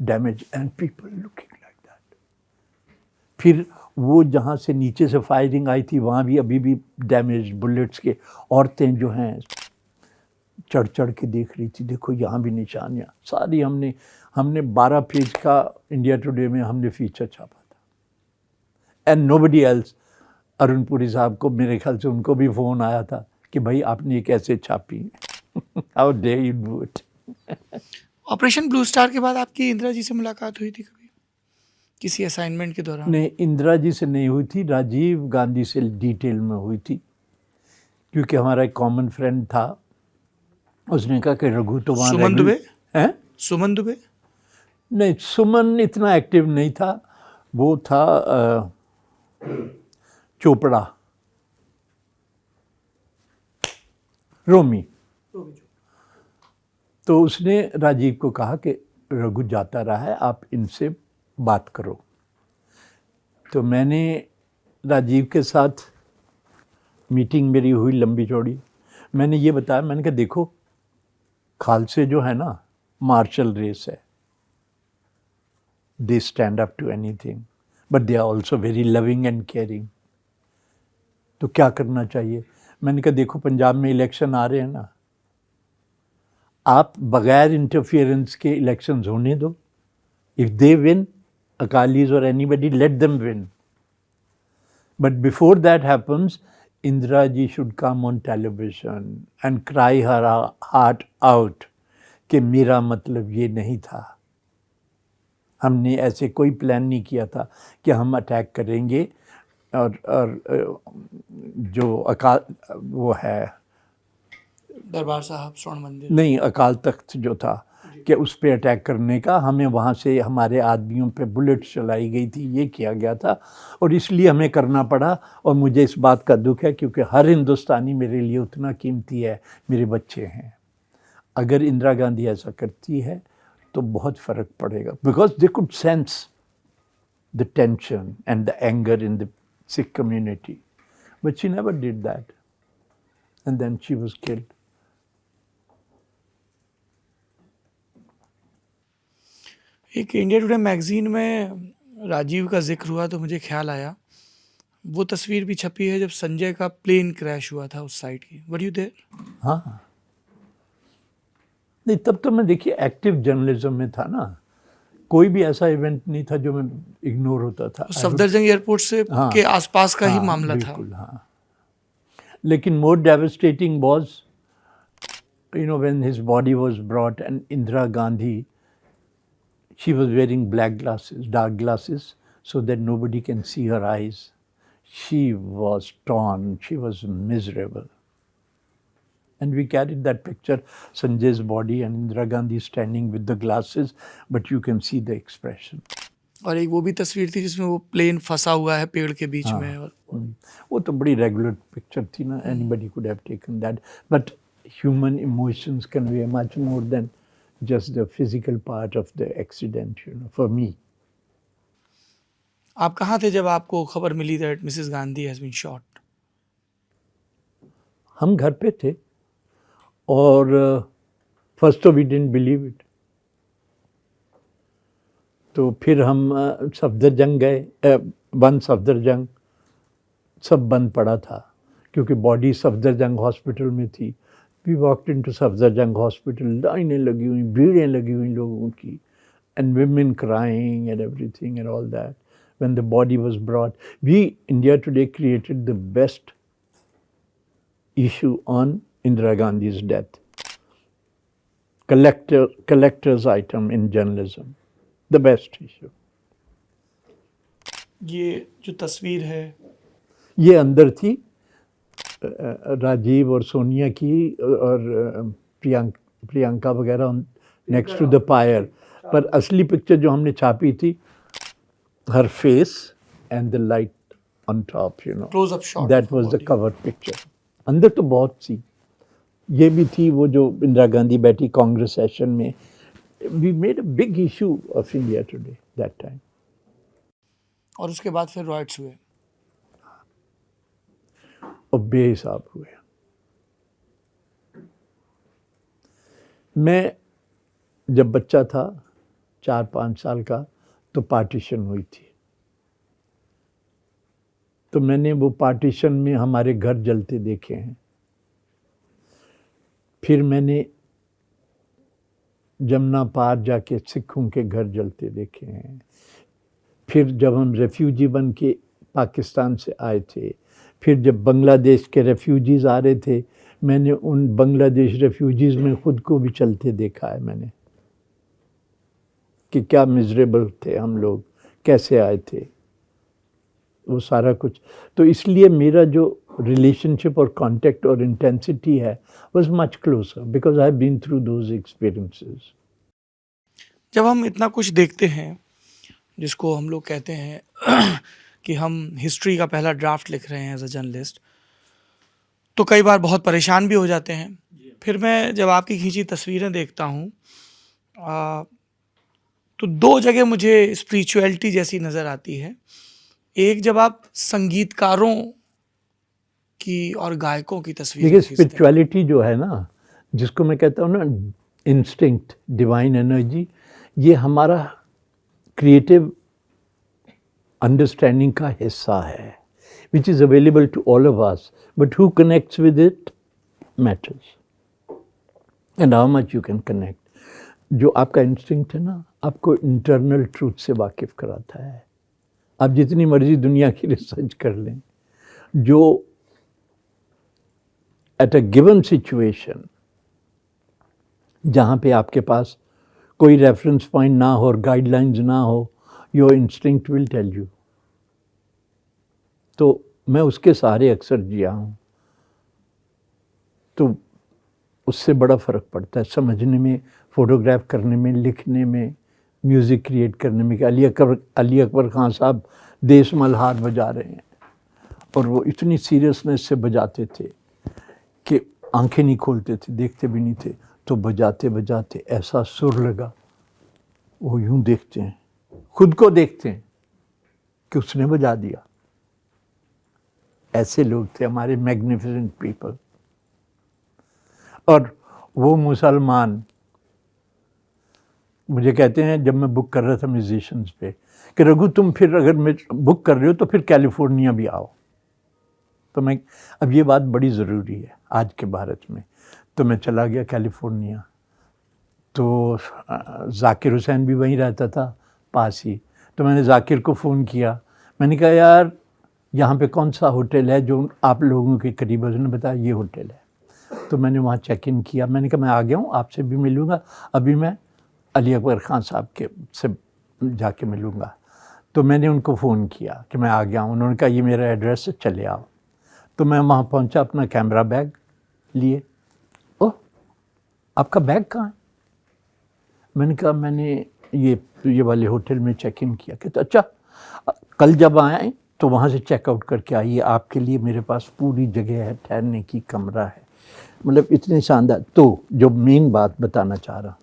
damage and people looking like that. फिर वो जहाँ से नीचे से फायरिंग आई थी वहाँ भी अभी भी डैमेज बुलेट्स के. औरतें जो हैं चढ़ चढ़ के देख रही थी, देखो यहाँ भी निशानियाँ सारी. हमने 12 पेज का इंडिया टुडे में हमने फीचर छापा था. And nobody else. Arun Puri साहब को मेरे ख्याल से उनको भी फ़ोन आया था कि भाई आपने ये कैसे छापी. How dare you do it. Operation blue star के बाद आपकी इंदिरा जी से मुलाकात हुई थी कभी किसी असाइनमेंट के दौरान? नहीं, इंदिरा जी से नहीं हुई थी, राजीव गांधी से डिटेल में हुई थी. क्योंकि हमारा एक कॉमन फ्रेंड था, उसने कहा कि रघु तो वहाँ सुमन दुबे हैं. सुमन दुबे नहीं, सुमन इतना एक्टिव नहीं था. वो था चोपड़ा, रोमी. तो उसने राजीव को कहा कि रघु जाता रहा है, आप इनसे बात करो. तो मैंने राजीव के साथ मीटिंग मेरी हुई लंबी चौड़ी. मैंने ये बताया, मैंने कहा देखो खालसे जो है ना मार्शल रेस है, they stand up to anything but they are also very loving and caring. तो क्या करना चाहिए? मैंने कहा देखो पंजाब में इलेक्शन आ रहे हैं ना, आप बगैर इंटरफियरेंस के इलेक्शंस होने दो. If they win Akalis or anybody, let them win. But before that happens, Indira ji should come on television and cry her heart out कि मेरा मतलब ये नहीं था, हमने ऐसे कोई प्लान नहीं किया था कि हम अटैक करेंगे और जो अकाल वो है दरबार साहब स्वर्ण मंदिर नहीं अकाल तख्त जो था कि उस पे अटैक करने का, हमें वहाँ से हमारे आदमियों पे बुलेट्स चलाई गई थी, ये किया गया था और इसलिए हमें करना पड़ा। और मुझे इस बात का दुख है क्योंकि हर हिंदुस्तानी मेरे लिए उतना कीमती है, मेरे बच्चे हैं। अगर इंदिरा गांधी ऐसा करती है तो बहुत फ़र्क पड़ेगा, because they could sense the tension and the anger in the Sikh community, but she never did that and then she was killed. एक इंडिया टुडे मैगजीन में राजीव का जिक्र हुआ तो मुझे ख्याल आया, वो तस्वीर भी छपी है जब संजय का प्लेन क्रैश हुआ था उस साइड की। Were you there? हाँ नहीं, तब तो मैं देखिए एक्टिव जर्नलिज्म में था ना, कोई भी ऐसा इवेंट नहीं था जो मैं इग्नोर होता था। सफदरजंग एयरपोर्ट से हाँ, के आसपास का ही हाँ, मामला था। बिल्कुल, हाँ। लेकिन more devastating was when his body was brought and Indira Gandhi, she was wearing black glasses, dark glasses, so that nobody can see her eyes. She was torn, she was miserable. And we carried that picture, Sanjay's body and Indira Gandhi standing with the glasses, but you can see the expression. और एक वो भी तस्वीर थी जिसमें वो प्लेन फंसा हुआ है पेड़ के बीच में। और वो तो बड़ी रेगुलर पिक्चर थी ना, anybody could have taken that. But human emotions convey much more than just the physical part of the accident, for me. आप कहाँ थे जब आपको खबर मिली that Mrs. Gandhi has been shot? हम घर पे थे और फर्स्ट तो वी डिडंट बिलीव इट, तो फिर हम सफदरजंग गए, वन सफदरजंग सब बंद पड़ा था क्योंकि बॉडी सफदरजंग हॉस्पिटल में थी। We walked into Safdarjung Hospital, लाइनें लगी हुई, भीड़ें लगी हुई लोगों की, and women crying and everything and all that. When the body was brought, we, India Today, created the best issue on Indira Gandhi's death. Collector's item in journalism, the best issue. ये जो तस्वीर है ये अंदर थी राजीव और सोनिया की और प्रियंका वगैरह नेक्स्ट टू द फायर, पर असली पिक्चर जो हमने छापी थी, her face and the light on top, close up shot, that was the cover picture. अंदर तो बहुत सी ये भी थी, वो जो इंदिरा गांधी बैठी कांग्रेस सेशन में। We made a big issue of India today that time. और उसके बाद फिर रॉयट्स हुए और बेहिसाब हुए। मैं जब बच्चा था 4-5 साल का तो पार्टीशन हुई थी, तो मैंने वो पार्टीशन में हमारे घर जलते देखे हैं। फिर मैंने जमुना पार जाके सिखों के घर जलते देखे हैं। फिर जब हम रेफ्यूजी बन के पाकिस्तान से आए थे, फिर जब बांग्लादेश के रेफ्यूजीज़ आ रहे थे, मैंने उन बांग्लादेश रेफ्यूजीज़ में ख़ुद को भी चलते देखा है मैंने, कि क्या मिजरेबल थे हम लोग, कैसे आए थे, वो सारा कुछ। तो इसलिए मेरा जो रिलेशनशिप और कांटेक्ट और इंटेंसिटी है was much closer because I have been through those experiences. जब हम इतना कुछ देखते हैं, जिसको हम लोग कहते हैं कि हम हिस्ट्री का पहला ड्राफ्ट लिख रहे हैं एज अ जर्नलिस्ट, तो कई बार बहुत परेशान भी हो जाते हैं। फिर मैं जब आपकी खींची तस्वीरें देखता हूँ तो दो जगह मुझे स्पिरिचुअलिटी जैसी नज़र आती है। एक, जब आप संगीतकारों की और गायकों की तस्वीर, देखिए स्पिरिचुअलिटी जो है ना, जिसको मैं कहता हूँ ना इंस्टिंक्ट, डिवाइन एनर्जी, ये हमारा क्रिएटिव अंडरस्टैंडिंग का हिस्सा है, which is available to all of us, but who connects with it matters, and how much you can connect. जो आपका इंस्टिंक्ट है ना, आपको इंटरनल ट्रूथ से वाकिफ कराता है। आप जितनी मर्जी दुनिया की रिसर्च कर लें, जो एट अ गिवन सिचुएशन जहाँ पे आपके पास कोई रेफरेंस पॉइंट ना हो और गाइडलाइंस ना हो, your instinct will tell you. तो मैं उसके सहारे अक्सर जिया हूँ, तो उससे बड़ा फ़र्क पड़ता है समझने में, फ़ोटोग्राफ करने में, लिखने में, म्यूज़िक क्रिएट करने में। कि अली अकबर खान साहब देश मल्हार बजा रहे हैं और वो इतनी सीरियसनेस से बजाते थे कि आंखें नहीं खोलते थे, देखते भी नहीं थे, तो बजाते बजाते ऐसा सुर लगा, वो यूं देखते हैं, खुद को देखते हैं कि उसने बजा दिया। ऐसे लोग थे हमारे मैग्निफिसेंट पीपल। और वो मुसलमान मुझे कहते हैं, जब मैं बुक कर रहा था म्यूजिशियंस पे, कि रघु तुम फिर अगर मैं बुक कर रहे हो तो फिर कैलिफोर्निया भी आओ। तो मैं, अब ये बात बड़ी ज़रूरी है आज के भारत में, तो मैं चला गया कैलिफोर्निया। तो जाकिर हुसैन भी वहीं रहता था पास ही, तो मैंने जाकिर को फ़ोन किया। मैंने कहा यार यहाँ पे कौन सा होटल है जो आप लोगों के करीब है? उसने बताया ये होटल है। तो मैंने वहाँ चेक इन किया। मैंने कहा मैं आ गया हूँ, आपसे भी मिलूँगा, अभी मैं अली अकबर ख़ान साहब के से जाके मिलूँगा। तो मैंने उनको फ़ोन किया कि मैं आ गया हूँ। उन्होंने कहा ये मेरा एड्रेस है, चले आओ। तो मैं वहाँ पहुँचा, अपना कैमरा बैग लिए। ओह, आपका बैग कहाँ है? मैंने कहा मैंने ये वाले होटल में चेक इन किया। कहते अच्छा, कल जब आए तो वहाँ से चेकआउट करके आइए, आपके लिए मेरे पास पूरी जगह है, ठहरने की कमरा है। मतलब इतने शानदार। तो जो मेन बात बताना चाह रहा,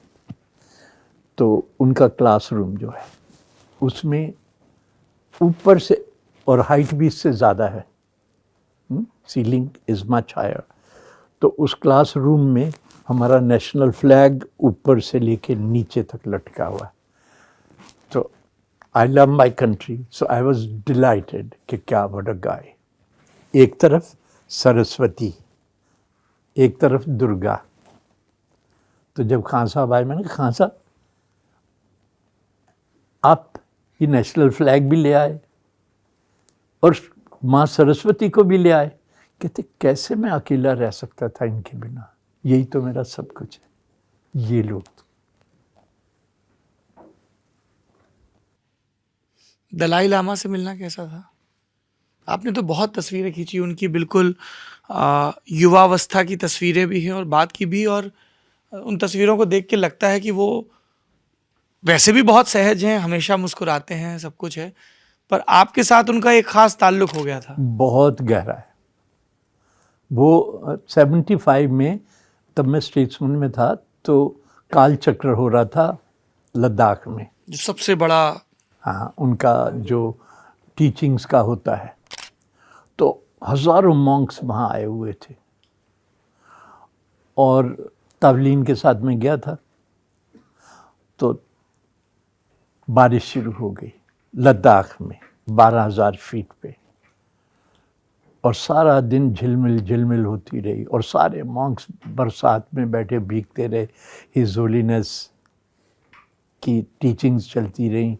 तो उनका क्लासरूम जो है उसमें ऊपर से, और हाइट भी इससे ज़्यादा है, सीलिंग इज़ मच हायर। तो उस क्लासरूम में हमारा नेशनल फ्लैग ऊपर से लेके नीचे तक लटका हुआ है। तो I love my country, so I was dilated कि क्या व्हाट अ गाय। एक तरफ सरस्वती, एक तरफ दुर्गा। तो जब खान साहब आए, मैंने कहा खान साहब आप ये नेशनल फ्लैग भी ले आए और माँ सरस्वती को भी ले आए। कहते कैसे मैं अकेला रह सकता था इनके बिना, यही तो मेरा सब कुछ है, ये लोग। दलाई लामा से मिलना कैसा था? आपने तो बहुत तस्वीरें खींची उनकी, बिल्कुल युवावस्था की तस्वीरें भी हैं और बात की भी, और उन तस्वीरों को देख के लगता है कि वो वैसे भी बहुत सहज हैं, हमेशा मुस्कुराते हैं, सब कुछ है, पर आपके साथ उनका एक खास ताल्लुक हो गया था। बहुत गहरा है। वो 75 में, तब मैं स्टेट्समैन में था, तो काल चक्र हो रहा था लद्दाख में, जो सबसे बड़ा, हाँ, उनका जो टीचिंग्स का होता है। तो हज़ारों मॉन्क्स वहाँ आए हुए थे और तवलीन के साथ में गया था। तो बारिश शुरू हो गई लद्दाख में 12,000 फीट पे, और सारा दिन झिलमिल झिलमिल होती रही, और सारे मॉन्क्स बरसात में बैठे भीगते रहे। हिज होलीनेस की टीचिंग्स चलती रहीं।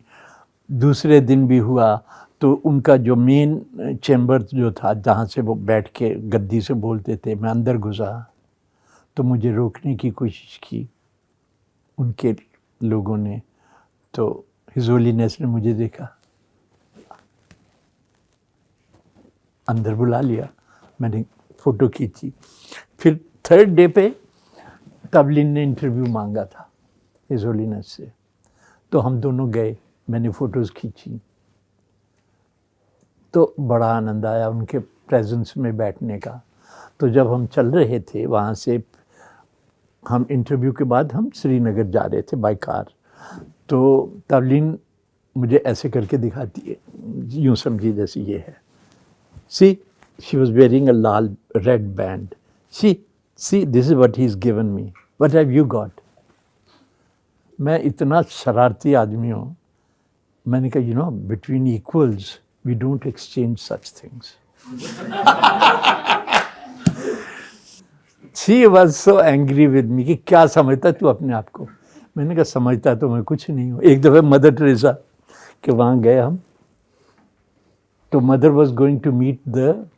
दूसरे दिन भी हुआ तो उनका जो मेन चैम्बर जो था, जहाँ से वो बैठ के गद्दी से बोलते थे, मैं अंदर घुसा तो मुझे रोकने की कोशिश की उनके लोगों ने। तो हिज होलीनेस ने मुझे देखा, अंदर बुला लिया, मैंने फ़ोटो खींची। फिर थर्ड डे पे तवलीन ने इंटरव्यू मांगा था हिज होलीनेस से, तो हम दोनों गए, मैंने फ़ोटोज़ खींची। तो बड़ा आनंद आया उनके प्रेजेंस में बैठने का। तो जब हम चल रहे थे वहाँ से, हम इंटरव्यू के बाद हम श्रीनगर जा रहे थे बाय कार, तो तवलीन मुझे ऐसे करके दिखाती है, यूँ समझिए जैसे ये है। See, she was wearing a Lal red band. See this is what he is given me, what have you got. मैं इतना शरारती आदमी हूँ, मैंने कहा you know between equals we don't exchange such things. She was so angry with me कि क्या समझता तू अपने आप को। मैंने कहा समझता तो मैं कुछ नहीं हूँ। एक दफ़े मदर टेरेसा के वहाँ गए हम, तो mother was going to meet the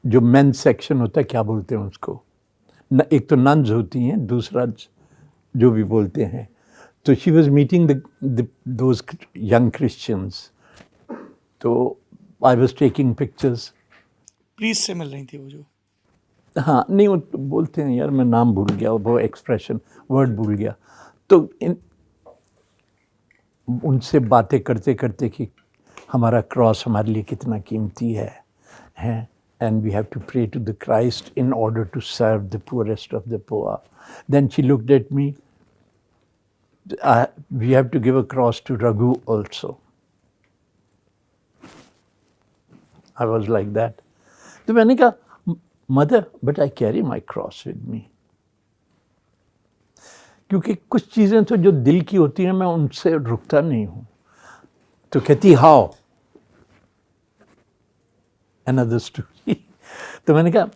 जो मेन सेक्शन होता है, क्या बोलते हैं उसको, एक तो नन्स होती हैं, दूसरा जो भी बोलते हैं। तो she was meeting those young Christians, तो I was taking pictures. Please से मिल रही थी वो जो, हाँ नहीं, वो बोलते हैं यार, मैं नाम भूल गया, वो एक्सप्रेशन वर्ड भूल गया। तो उनसे बातें करते करते कि हमारा क्रॉस हमारे लिए कितना कीमती है, and we have to pray to the Christ in order to serve the poorest of the poor. Then she looked at me, we have to give a cross to Raghu also. I was like that. तो मैंने कहा, mother, but I carry my cross with me. क्योंकि कुछ चीज़ें तो जो दिल की होती हैं, मैं उनसे रुकता नहीं हूँ। तो कहती हाउ, another story. तो मैंने कहा,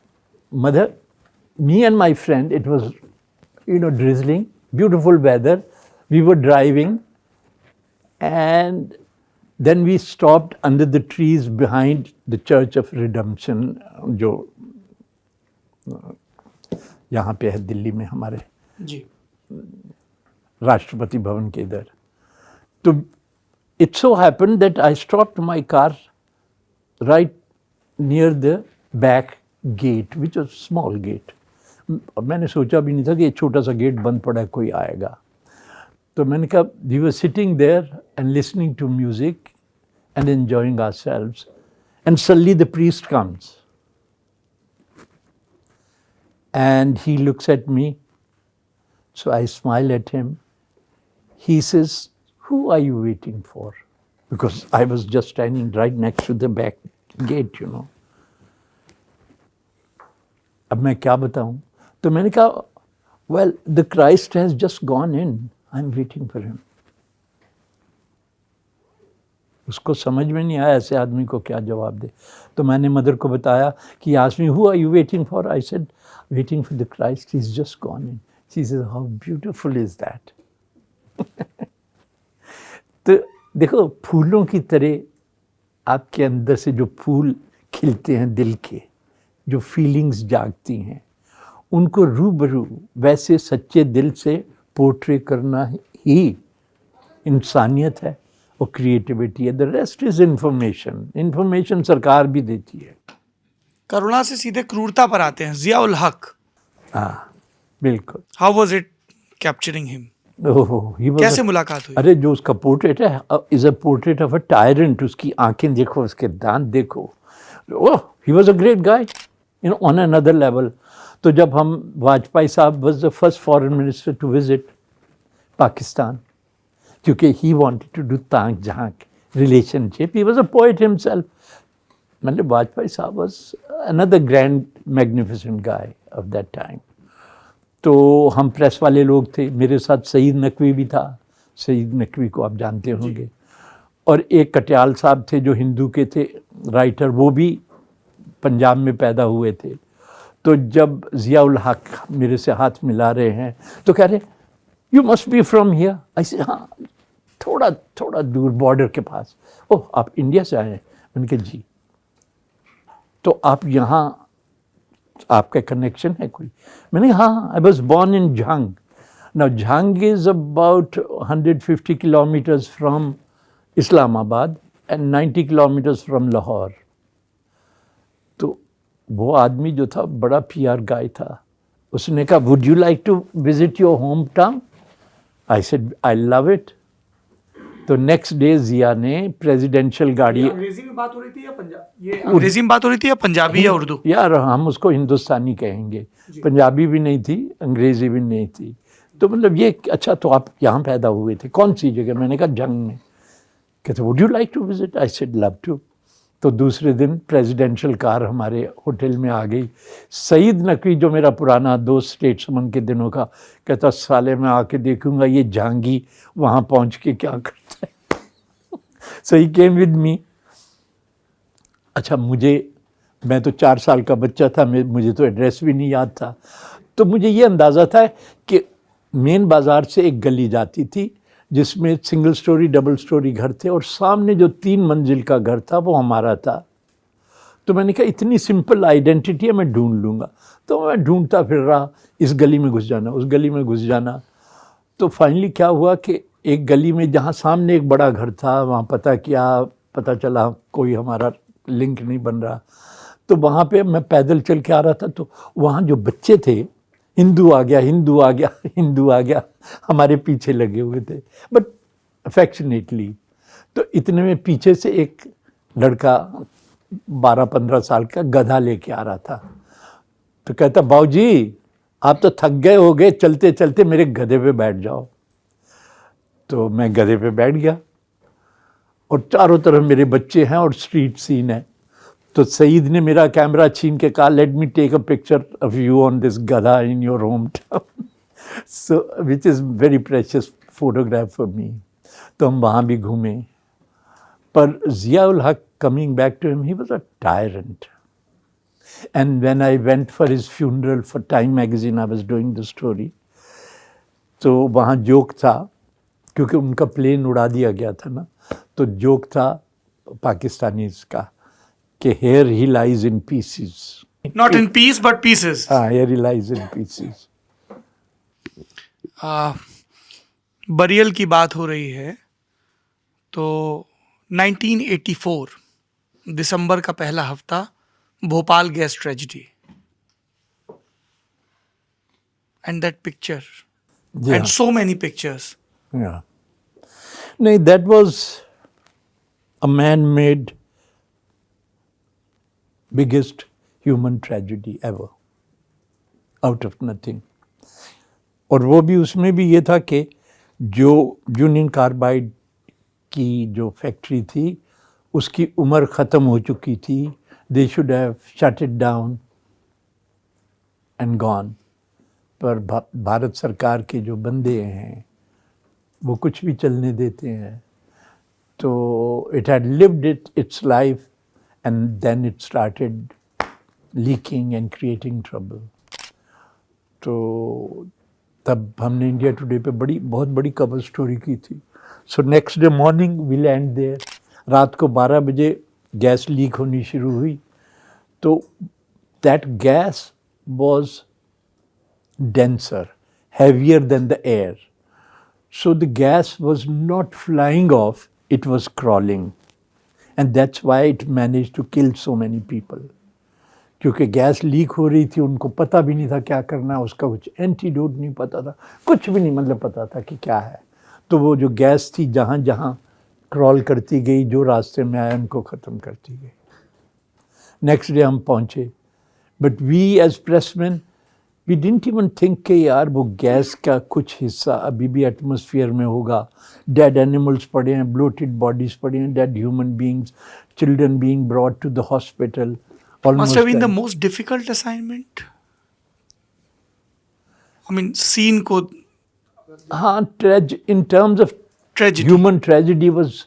mother, me and my friend, it was, drizzling, beautiful weather, we were driving, and then we stopped under the trees behind the Church of Redemption, जो यहाँ पे है दिल्ली में हमारे जी, राष्ट्रपति भवन के इधर। तो it so happened that I stopped my car right near the back gate, which was small gate. मैंने सोचा भी नहीं था कि ये छोटा सा गेट बंद पड़ा है, कोई आएगा। तो मैंने कहा, we were sitting there and listening to music and enjoying ourselves, and suddenly the priest comes and he looks at me. So I smile at him. He says, who are you waiting for? Because I was just standing right next to the back gate, अब मैं क्या बताऊं? तो मैंने कहा, well, the Christ has just gone in. I'm waiting for him. उसको समझ में नहीं आया ऐसे आदमी को क्या जवाब दे। तो मैंने मदर को बताया कि asked me, who are you waiting for? I said, waiting for the Christ. He's just gone in. She says, how beautiful is that? तो देखो, फूलों की तरह आपके अंदर से जो फूल खिलते हैं दिल के, जो फीलिंग्स जागती हैं, उनको रूबरू वैसे सच्चे दिल से पोर्ट्रे करना ही इंसानियत है और क्रिएटिविटी है। द रेस्ट इज इंफॉर्मेशन सरकार भी देती है। करुणा से सीधे क्रूरता पर आते हैं, जियाउल हक। हाँ बिल्कुल। How was it capturing him? कैसे मुलाकात हुई? अरे जो उसका पोर्ट्रेट है is a portrait of a tyrant. उसकी आंखें देखो, उसके दांत देखो। Oh, he was a great guy on another level. तो जब हम, Vajpayee sahab was the first foreign minister to visit Pakistan, क्योंकि ही वांटेड टू डू ताक झांक relationship. He was a poet himself. मतलब Vajpayee sahab was another grand magnificent guy of that time. तो हम प्रेस वाले लोग थे, मेरे साथ सईद नकवी भी था। सईद नकवी को आप जानते होंगे। और एक कटियाल साहब थे जो हिंदू के थे, राइटर, वो भी पंजाब में पैदा हुए थे। तो जब जियाउल हक मेरे से हाथ मिला रहे हैं तो कह रहे, you must B from here. ऐसे हाँ, थोड़ा दूर बॉर्डर के पास। ओह, आप इंडिया से आए हैं? मैंने कहा जी। तो आप यहाँ, आपका कनेक्शन है कोई? मैंने कहा हाँ, I was born in Jhang. Now Jhang is about 150 kilometres from Islamabad and 90 kilometres from Lahore. तो वो आदमी जो था बड़ा प्यार गाय था। उसने कहा, would you like to visit your home town? I said, I love it. तो नेक्स्ट डे जिया ने प्रेसिडेंशियल गाड़ी, अंग्रेजी में बात हो रही थी या पंजाबी? ये अंग्रेजी में बात हो रही थी या पंजाबी या उर्दू? यार हम उसको हिंदुस्तानी कहेंगे, पंजाबी भी नहीं थी, अंग्रेजी भी नहीं थी। तो मतलब ये, अच्छा तो आप यहाँ पैदा हुए थे, कौन सी जगह? मैंने कहा जंग में। कहते, would you like to visit? I said, love to. तो दूसरे दिन प्रेसिडेंशियल कार हमारे होटल में आ गई। सईद नकवी जो मेरा पुराना दोस्त स्टेट्समैन के दिनों का, कहता, साले मैं आके देखूंगा ये जहांगी वहाँ पहुँच के क्या करता है। सो ही केम विद मी। अच्छा, मैं तो 4 साल का बच्चा था, मुझे तो एड्रेस भी नहीं याद था। तो मुझे ये अंदाज़ा था कि मेन बाज़ार से एक गली जाती थी जिसमें सिंगल स्टोरी डबल स्टोरी घर थे और सामने जो 3 मंजिल का घर था वो हमारा था। तो मैंने कहा इतनी सिंपल आइडेंटिटी है, मैं ढूंढ लूँगा। तो मैं ढूंढता फिर रहा, इस गली में घुस जाना, उस गली में घुस जाना। तो फाइनली क्या हुआ कि एक गली में जहाँ सामने एक बड़ा घर था, वहाँ पता चला कोई हमारा लिंक नहीं बन रहा। तो वहाँ पे मैं पैदल चल के आ रहा था, तो वहाँ जो बच्चे थे, हिंदू आ गया, हिंदू आ गया, हिंदू आ गया, हमारे पीछे लगे हुए थे, बट अफेक्शनेटली। तो इतने में पीछे से एक लड़का 12-15 साल का गधा लेके आ रहा था। तो कहता, बाबूजी आप तो थक गए होगे, चलते चलते मेरे गधे पे बैठ जाओ। तो मैं गधे पे बैठ गया और चारों तरफ मेरे बच्चे हैं और स्ट्रीट सीन है। तो सईद ने मेरा कैमरा छीन के कहा, let me take a picture of you on this gadha in your home town, so which is very precious photograph for me. तो हम वहाँ भी घूमे। पर ज़िया-उल हक, coming back to him, he was a tyrant. And when I went for his funeral for Time magazine, I was doing the story. तो वहाँ जोक था, क्योंकि उनका प्लेन उड़ा दिया गया था ना, तो जोक था पाकिस्तानीज का कि here he lies in pieces. Not in peace, but pieces. हाँ, here he lies in pieces. Burial की बात हो रही है तो 1984 दिसंबर का पहला हफ्ता, Bhopal gas tragedy, and that picture Yeah. And so many pictures. Yeah. No, that was a man-made biggest human tragedy ever, out of nothing. और वो भी, उसमें भी ये था कि जो यूनियन कार्बाइड की जो फैक्ट्री थी उसकी उम्र ख़त्म हो चुकी थी. They should have shut it down and gone. पर भारत सरकार के जो बंदे हैं वो कुछ भी चलने देते हैं. तो it had lived its life and then it started leaking and creating trouble. तो तब हमने इंडिया टुडे पे बहुत बड़ी कवर स्टोरी की थी. So next day morning we land there. रात को 12 बजे गैस लीक होनी शुरू हुई. तो that gas was denser, heavier than the air. So the gas was not flying off, it was crawling. And that's why it managed to kill so many people. क्योंकि गैस लीक हो रही थी, उनको पता भी नहीं था क्या करना, उसका कुछ एंटीडोट नहीं पता था, कुछ भी नहीं मतलब पता था कि क्या है. तो वो जो गैस थी जहाँ जहाँ क्रॉल करती गई, जो रास्ते में आया उनको ख़त्म करती गई. नेक्स्ट डे हम पहुँचे, but we as pressman we didn't even think कि यार वो गैस का कुछ हिस्सा अभी भी एटमॉस्फेयर में होगा. डेड एनिमल्स पड़े हैं, ब्लोटेड बॉडीज पड़े हैं, dead human beings, children being brought to the hospital. Must have been the most difficult assignment. I mean, scene को हाँ, in terms of tragedy. human tragedy was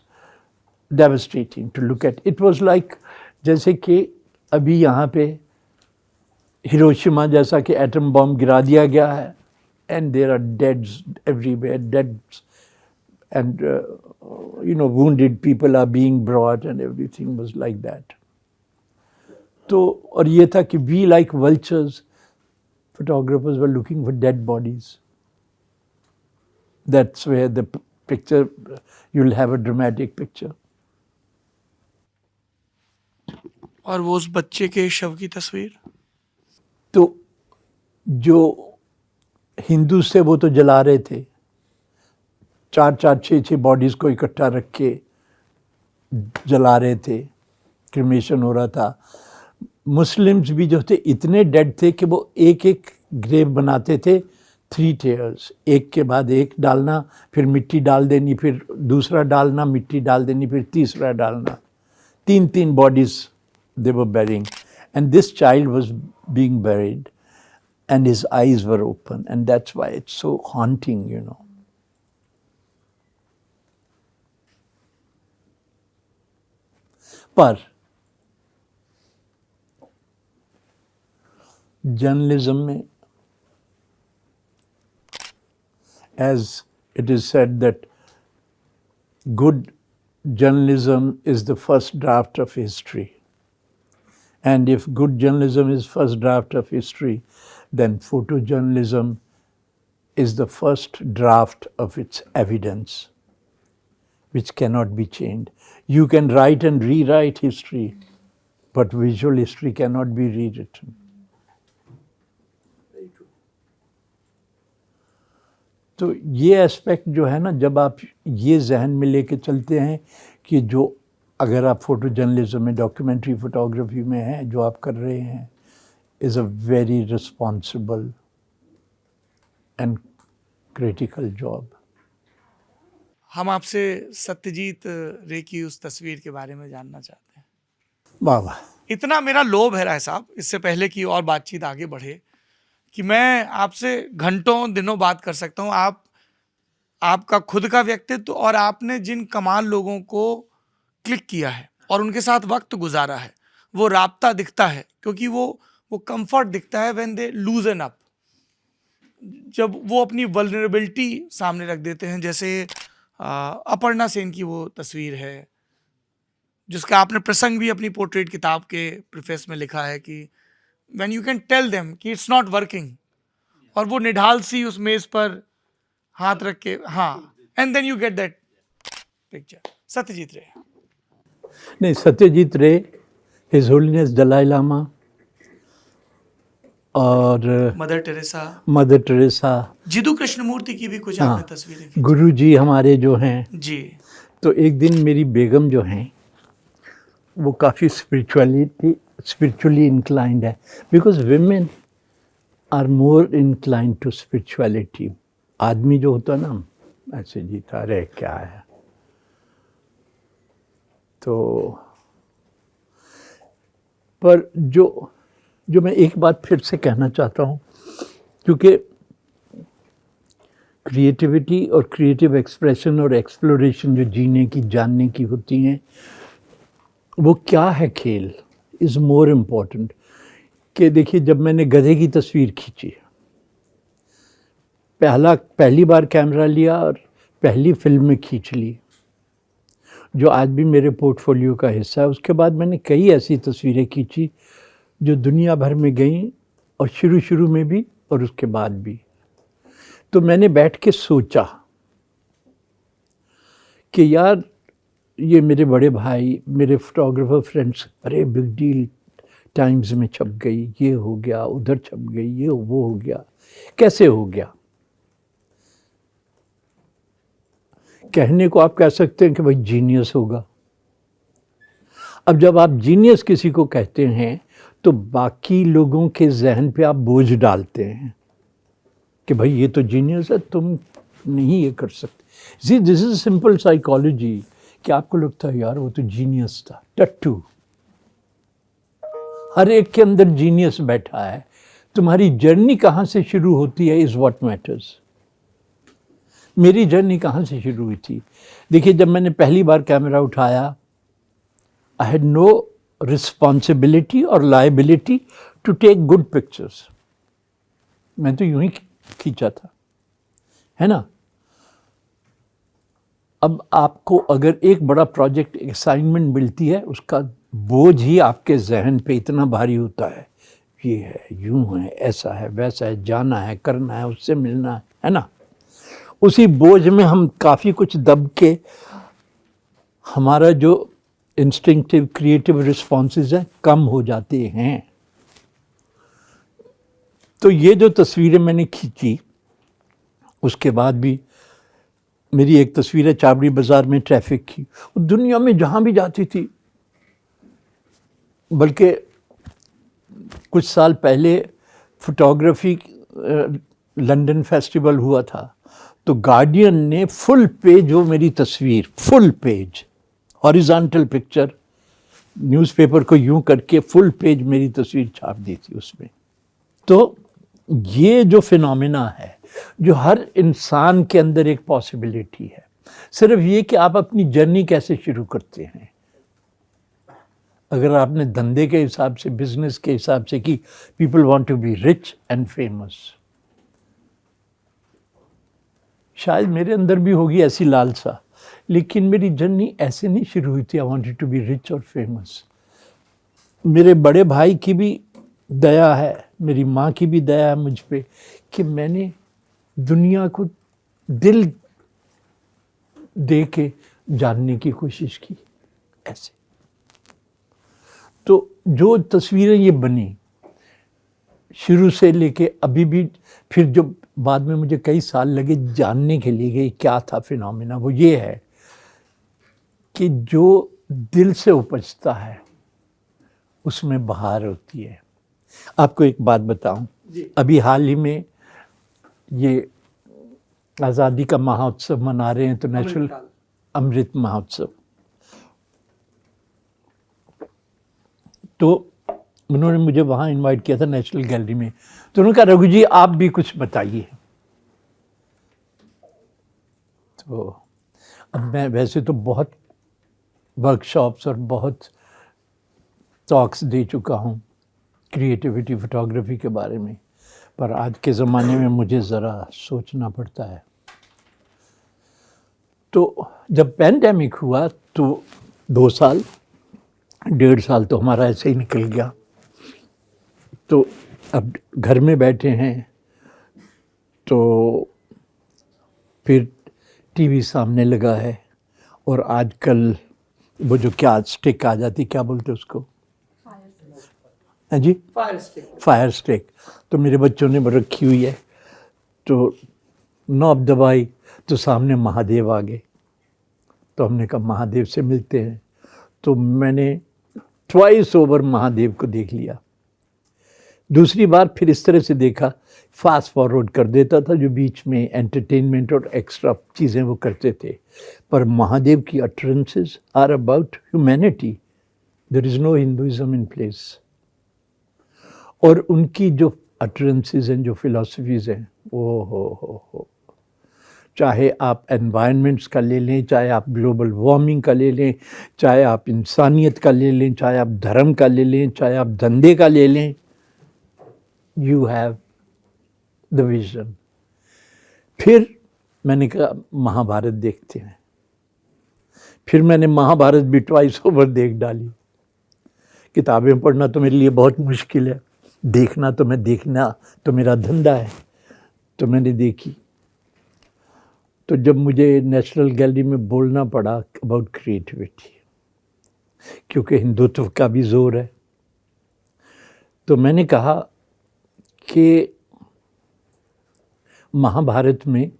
devastating to look at. It was like जैसे कि अभी यहाँ पे हिरोशिमा जैसा कि एटम बॉम्ब गिरा दिया गया है, and there are deads everywhere, deads, and wounded people are being brought and everything was like that. तो और ये था कि we like vultures, photographers were looking for dead bodies. That's where the picture, you'll have a dramatic picture. और वो उस बच्चे के शव की तस्वीर. तो जो हिंदू से वो तो जला रहे थे, 4-4, 6-6 बॉडीज को इकट्ठा रख के जला रहे थे, क्रिमेशन हो रहा था. मुस्लिम्स भी जो थे इतने डेड थे कि वो एक एक ग्रेव बनाते थे, 3 tiers, एक के बाद एक डालना, फिर मिट्टी डाल देनी, फिर दूसरा डालना, मिट्टी डाल देनी, फिर तीसरा डालना. 3 bodies they were burying, and this child was being buried and his eyes were open, and that's why it's so haunting, पर जर्नलिज्म में as it is said that good journalism is the first draft of history. And if good journalism is first draft of history, then photojournalism is the first draft of its evidence, which cannot be changed. You can write and rewrite history, but visual history cannot be rewritten. तो ये एस्पेक्ट जो है ना, जब आप ये जहन में लेके चलते हैं कि जो अगर आप फोटो जर्नलिज्म में, डॉक्यूमेंट्री फोटोग्राफी में हैं, जो आप कर रहे हैं, is a very responsible and critical job. हम आपसे सत्यजीत रे की उस तस्वीर के बारे में जानना चाहते हैं. वाह वाह. इतना मेरा लोभ है राय साहब, इससे पहले कि और बातचीत आगे बढ़े, कि मैं आपसे घंटों दिनों बात कर सकता हूँ. आपका खुद का व्यक्तित्व और आपने जिन कमाल लोगों को क्लिक किया है और उनके साथ वक्त गुजारा है, वो राब्ता दिखता है, क्योंकि वो कंफर्ट दिखता है व्हेन दे लूजन अप, जब वो अपनी वल्नरेबिलिटी सामने रख देते हैं. जैसे अपर्णा सेन की वो तस्वीर है, जिसका आपने प्रसंग भी अपनी पोर्ट्रेट किताब के प्रीफेस में लिखा है कि when you can tell them कि इट्स नॉट वर्किंग, और वो निढाल सी उस मेज पर हाथ रख के, हाँ, and then you get that picture. Satyajit Ray. नहीं, सत्यजीत रे, हिज होलीनेस दलाई लामा और मदर टेरेसा, जिदू कृष्णमूर्ति की भी कुछ आपने तस्वीरें खींची. गुरु जी हमारे जो हैं जी. तो एक दिन मेरी बेगम जो हैं वो काफ़ी स्पिरिचुअली इंक्लाइंड है, because women are more inclined to spirituality. आदमी जो होता है ना, ऐसे जीता अरे क्या है. तो पर जो मैं एक बात फिर से कहना चाहता हूँ, क्योंकि क्रिएटिविटी और क्रिएटिव एक्सप्रेशन और एक्सप्लोरेशन जो जीने की, जानने की होती हैं, वो क्या है खेल, इज़ मोर इम्पोर्टेंट. कि देखिए, जब मैंने गधे की तस्वीर खींची, पहली बार कैमरा लिया और पहली फिल्म में खींच ली, जो आज भी मेरे पोर्टफोलियो का हिस्सा है. उसके बाद मैंने कई ऐसी तस्वीरें खींची जो दुनिया भर में गईं, और शुरू में भी और उसके बाद भी. तो मैंने बैठ के सोचा कि यार, ये मेरे बड़े भाई, मेरे फोटोग्राफर फ्रेंड्स, अरे बिग डील, टाइम्स में छप गई, ये हो गया, उधर छप गई, ये वो हो गया. कैसे हो गया? कहने को आप कह सकते हैं कि भाई जीनियस होगा. अब जब आप जीनियस किसी को कहते हैं तो बाकी लोगों के जहन पे आप बोझ डालते हैं कि भाई ये तो जीनियस है, तुम नहीं ये कर सकते. सी, दिस इज सिंपल साइकोलॉजी, कि आपको लगता है यार वो तो जीनियस था. टट्टू. हर एक के अंदर जीनियस बैठा है. तुम्हारी जर्नी कहाँ से शुरू होती है इज व्हाट मैटर्स. मेरी जर्नी कहाँ से शुरू हुई थी? देखिए, जब मैंने पहली बार कैमरा उठाया, आई हैड नो रिस्पॉन्सिबिलिटी और liability to take good pictures. मैं तो यूं ही खींचा था, है ना. अब आपको अगर एक बड़ा प्रोजेक्ट असाइनमेंट मिलती है, उसका बोझ ही आपके जहन पे इतना भारी होता है, ये है, यूं है, ऐसा है, वैसा है, जाना है, करना है, उससे मिलना है ना. उसी बोझ में हम काफ़ी कुछ दब के, हमारा जो इंस्टिंक्टिव क्रिएटिव रिस्पॉन्सेज हैं कम हो जाते हैं. तो ये जो तस्वीरें मैंने खींची, उसके बाद भी मेरी एक तस्वीर है चाबड़ी बाज़ार में ट्रैफिक की. दुनिया में जहाँ भी जाती थी, बल्कि कुछ साल पहले फोटोग्राफी लंदन फेस्टिवल हुआ था, तो गार्डियन ने फुल पेज वो मेरी तस्वीर, full page horizontal picture, newspaper को यूं करके फुल पेज मेरी तस्वीर छाप दी थी उसमें. तो ये जो फिनोमेना है, जो हर इंसान के अंदर एक पॉसिबिलिटी है, सिर्फ ये कि आप अपनी जर्नी कैसे शुरू करते हैं. अगर आपने धंधे के हिसाब से, बिजनेस के हिसाब से कि people want to be rich and famous, शायद मेरे अंदर भी होगी ऐसी लालसा, लेकिन मेरी जर्नी ऐसे नहीं शुरू हुई थी I wanted to be rich और फेमस। मेरे बड़े भाई की भी दया है, मेरी माँ की भी दया है मुझ पे कि मैंने दुनिया को दिल दे के जानने की कोशिश की ऐसे। तो जो तस्वीरें ये बनी शुरू से लेके अभी भी, फिर जो बाद में मुझे कई साल लगे जानने के लिए कि क्या था फिनोमेना, वो ये है कि जो दिल से उपजता है उसमें बहार होती है। आपको एक बात बताऊं, अभी हाल ही में ये आज़ादी का महोत्सव मना रहे हैं तो नेशनल अमृत महोत्सव, तो उन्होंने मुझे वहाँ इनवाइट किया था नेशनल गैलरी में। तो उन्होंने कहा रघु जी आप भी कुछ बताइए। तो अब मैं वैसे तो बहुत वर्कशॉप्स और बहुत टॉक्स दे चुका हूँ क्रिएटिविटी फोटोग्राफी के बारे में, पर आज के ज़माने में मुझे ज़रा सोचना पड़ता है। तो जब पैंडेमिक हुआ तो 2 साल 1.5 साल तो हमारा ऐसे ही निकल गया। तो अब घर में बैठे हैं तो फिर टीवी सामने लगा है, और आजकल वो जो क्या स्टिक आ जाती, क्या बोलते उसको, हाँ जी, फायर स्टिक, तो मेरे बच्चों ने वो रखी हुई है। तो नॉब दबाई तो सामने महादेव आ गए, तो हमने कहा महादेव से मिलते हैं। तो मैंने ट्वाइस ओवर महादेव को देख लिया। दूसरी बार फिर इस तरह से देखा, फास्ट फॉरवर्ड कर देता था जो बीच में एंटरटेनमेंट और एक्स्ट्रा चीज़ें वो करते थे, पर महादेव की utterances are about humanity, there is no Hinduism in place. और उनकी जो अटरेंसेस हैं, जो फिलॉसफीज़ हैं, ओ हो, चाहे आप एनवायरनमेंट्स का ले लें, चाहे आप ग्लोबल वार्मिंग का ले लें, चाहे आप इंसानियत का ले लें, चाहे आप धर्म का ले लें, चाहे आप धंधे का ले लें, यू हैव द विजन। फिर मैंने कहा महाभारत देखते हैं। फिर मैंने महाभारत भी ट्वाइस ओवर देख डाली। किताबें पढ़ना तो मेरे लिए बहुत मुश्किल है, देखना तो मेरा धंधा है। तो मैंने देखी। तो जब मुझे नेशनल गैलरी में बोलना पड़ा अबाउट क्रिएटिविटी, क्योंकि हिंदुत्व का भी जोर है, तो मैंने कहा कि महाभारत में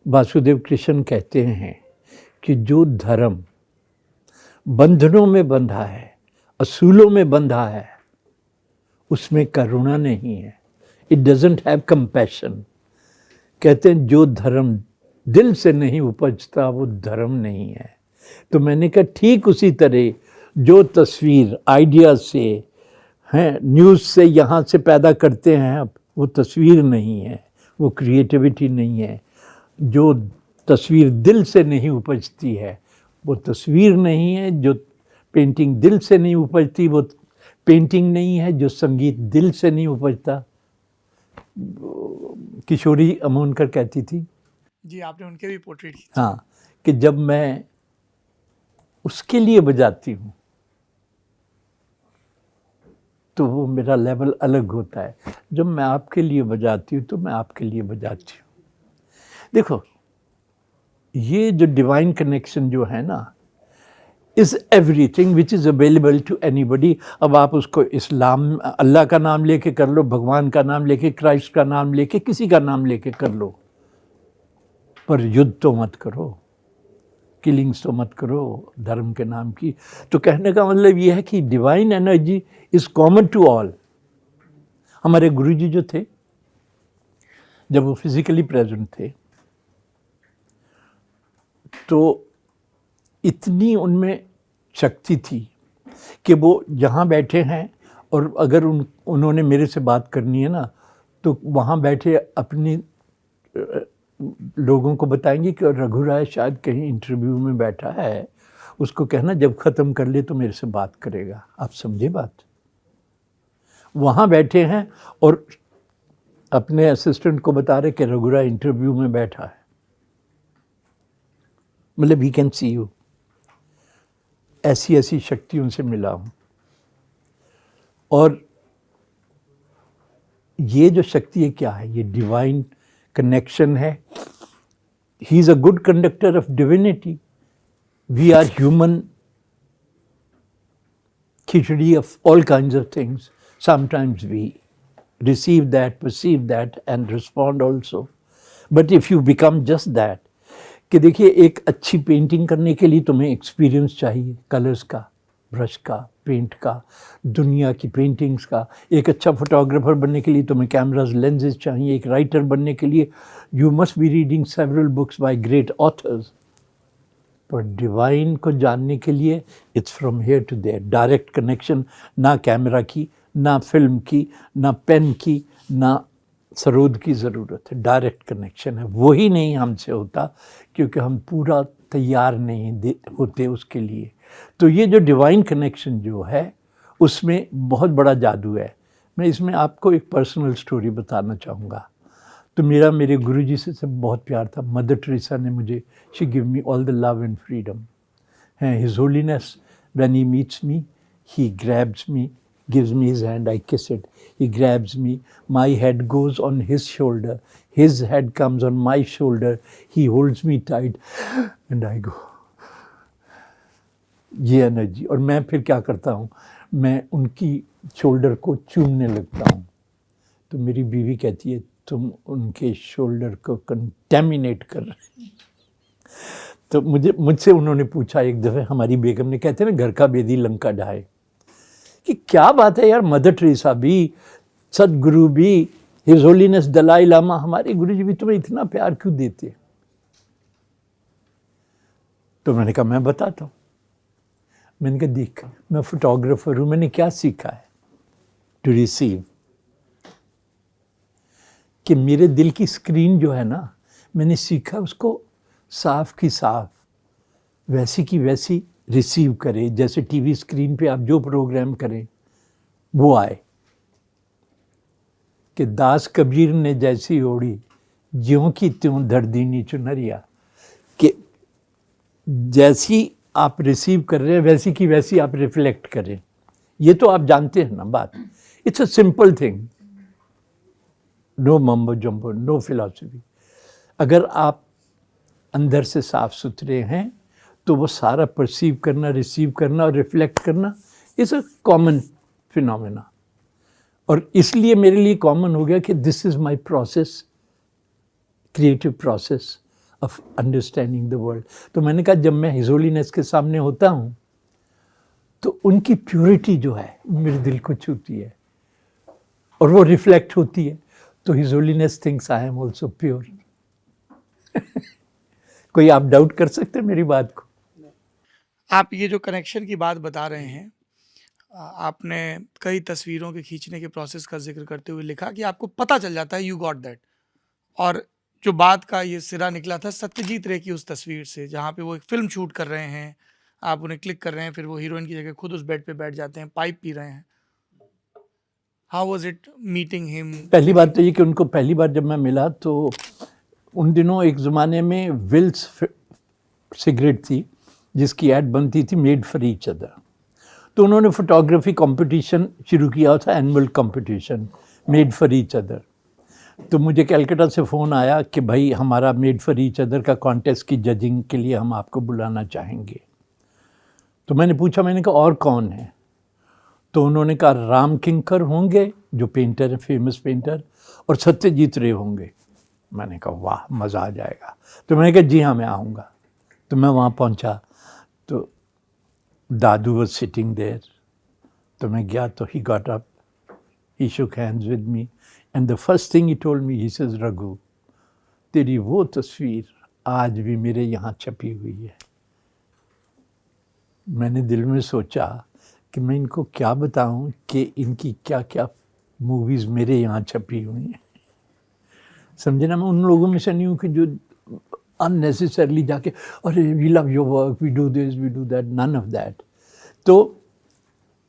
वासुदेव कृष्ण कहते हैं कि जो धर्म बंधनों में बंधा है, असूलों में बंधा है, उसमें करुणा नहीं है, इट डजंट हैव कंपैशन। कहते हैं जो धर्म दिल से नहीं उपजता वो धर्म नहीं है। तो मैंने कहा ठीक उसी तरह जो तस्वीर आइडिया से हैं, न्यूज़ से यहाँ से पैदा करते हैं आप, वो तस्वीर नहीं है, वो क्रिएटिविटी नहीं है। जो तस्वीर दिल से नहीं उपजती है वो तस्वीर नहीं है। जो पेंटिंग दिल से नहीं उपजती वो पेंटिंग नहीं है। जो संगीत दिल से नहीं उपजता, किशोरी अमोनकर कहती थी जी, आपने उनके भी पोर्ट्रेट की। हाँ, कि जब मैं उसके लिए बजाती हूँ तो वो मेरा लेवल अलग होता है। जब मैं आपके लिए बजाती हूँ तो मैं आपके लिए बजाती हूँ। देखो, ये जो डिवाइन कनेक्शन जो है ना, is everything which is available to anybody. अब आप उसको इस्लाम, अल्लाह का नाम लेके कर लो, भगवान का नाम लेके, क्राइस्ट का नाम लेके, किसी का नाम लेके कर लो, पर युद्ध तो मत करो, किलिंग्स तो मत करो धर्म के नाम की। तो कहने का मतलब ये है कि divine energy is common to all. हमारे गुरुजी जो थे, जब वो फिजिकली प्रेजेंट थे, तो इतनी उनमें शक्ति थी कि वो जहाँ बैठे हैं और अगर उन्होंने मेरे से बात करनी है ना, तो वहाँ बैठे अपनी लोगों को बताएंगे कि रघु राय शायद कहीं इंटरव्यू में बैठा है, उसको कहना जब ख़त्म कर ले तो मेरे से बात करेगा। आप समझे बात? वहाँ बैठे हैं और अपने असिस्टेंट को बता रहे कि रघुरा इंटरव्यू में बैठा है, मतलब ही कैन सी यू। ऐसी ऐसी शक्तियों से मिला हूँ, और ये जो शक्ति है क्या है? ये डिवाइन कनेक्शन है। He is a good conductor of divinity. We are human khichdi of all kinds of things. Sometimes we receive that, perceive that and respond also. But if you become just that, कि देखिए एक अच्छी पेंटिंग करने के लिए तुम्हें एक्सपीरियंस चाहिए, कलर्स का, ब्रश का, पेंट का, दुनिया की पेंटिंग्स का। एक अच्छा फोटोग्राफर बनने के लिए तुम्हें कैमराज, लेंसेज चाहिए। एक राइटर बनने के लिए you must be reading several books by great authors. पर डिवाइन को जानने के लिए it's from here to there, direct connection. ना कैमरा की, ना फिल्म की, ना पेन की, ना सरोद की ज़रूरत है। डायरेक्ट कनेक्शन है। वही नहीं हमसे होता क्योंकि हम पूरा तैयार नहीं होते उसके लिए। तो ये जो डिवाइन कनेक्शन जो है उसमें बहुत बड़ा जादू है। मैं इसमें आपको एक पर्सनल स्टोरी बताना चाहूँगा। तो मेरे गुरुजी से सब बहुत प्यार था। मदर टेरेसा ने मुझे, she give me all the love and freedom. His holiness when he meets me, he grabs me, gives me his hand, I kiss it. He grabs me, my head goes on his shoulder, his head comes on my shoulder, he holds me tight and I go. ये एनर्जी। और मैं फिर क्या करता हूँ, मैं उनकी शोल्डर को चूमने लगता हूँ। तो मेरी बीवी कहती है तुम उनके शोल्डर को कंटेमिनेट कर रहे। तो मुझसे उन्होंने पूछा एक दफ़े, हमारी बेगम ने, कहते हैं ना घर का बेदी लंका ढाए, कि क्या बात है यार, मदर टेरेसा भी, सदगुरु भी, हिज होलीनेस दलाई लामा, हमारे गुरुजी भी तुम्हें इतना प्यार क्यों देते? तो मैंने कहा मैं बताता हूँ। मैंने कहा देख, मैं फोटोग्राफर हूँ, मैंने क्या सीखा है? To receive. कि मेरे दिल की स्क्रीन जो है ना, मैंने सीखा उसको साफ की साफ, वैसी की वैसी रिसीव करे। जैसे टीवी स्क्रीन पे आप जो प्रोग्राम करें वो आए। कि दास कबीर ने जैसी ओढ़ी, ज्यों की त्यों दर्दीनी चुनरिया। कि जैसी आप रिसीव कर रहे हैं वैसी की वैसी आप रिफ्लेक्ट करें। ये तो आप जानते हैं ना बात। It's a simple thing, no mumbo jumbo, no philosophy. अगर आप अंदर से साफ सुथरे हैं तो वो सारा परसीव करना, रिसीव करना और रिफ्लेक्ट करना इज़ अ कॉमन फिनोमेना। और इसलिए मेरे लिए कॉमन हो गया कि this is my process, creative process of understanding the world. तो मैंने कहा जब मैं हिज होलीनेस के सामने होता हूँ तो उनकी प्योरिटी जो है मेरे दिल को छूती है और वो रिफ्लेक्ट होती है। तो his holiness thinks I am also pure. कोई आप डाउट कर सकते हैं मेरी बात को? आप ये जो कनेक्शन की बात बता रहे हैं, आपने कई तस्वीरों के खींचने के प्रोसेस का जिक्र करते हुए लिखा कि आपको पता चल जाता है, यू गॉट दैट। और जो बात का ये सिरा निकला था सत्यजीत रे की उस तस्वीर से, जहाँ पे वो एक फिल्म शूट कर रहे हैं, आप उन्हें क्लिक कर रहे हैं, फिर वो हीरोइन की जगह खुद उस बेड पे बैठ जाते हैं, पाइप पी रहे हैं। How was it meeting him? पहली बात तो ये कि उनको पहली बार जब मैं मिला तो उन दिनों एक ज़माने में विल्स सिगरेट थी जिसकी ऐड बनती थी, मेड फॉर ईच अदर। तो उन्होंने फोटोग्राफी कंपटीशन शुरू किया था, annual competition made for each other. तो मुझे कलकत्ता से फ़ोन आया कि भाई हमारा मेड फॉर ईच अदर का कॉन्टेस्ट की जजिंग के लिए हम आपको बुलाना चाहेंगे। तो मैंने पूछा, मैंने कहा और कौन है? तो उन्होंने कहा राम किंकर होंगे जो पेंटर है, फेमस पेंटर, और सत्यजीत रे होंगे। मैंने कहा वाह, मज़ा आ जाएगा। तो मैंने कहा जी हाँ मैं आऊँगा। तो मैं वहाँ पहुँचा तो दादू वाज सिटिंग देयर। तो मैं गया तो he got up, he shook hands with me and the first thing he told me, he says Raghu तेरी वो तस्वीर आज भी मेरे यहाँ छपी हुई है। मैंने दिल में सोचा कि मैं इनको क्या बताऊं कि इनकी क्या क्या मूवीज़ मेरे यहाँ छपी हुई हैं। समझे ना, मैं उन लोगों में से नहीं हूँ कि जो अननेसेसरली जाके अरे we love your work, we do this, we do that, none of that. तो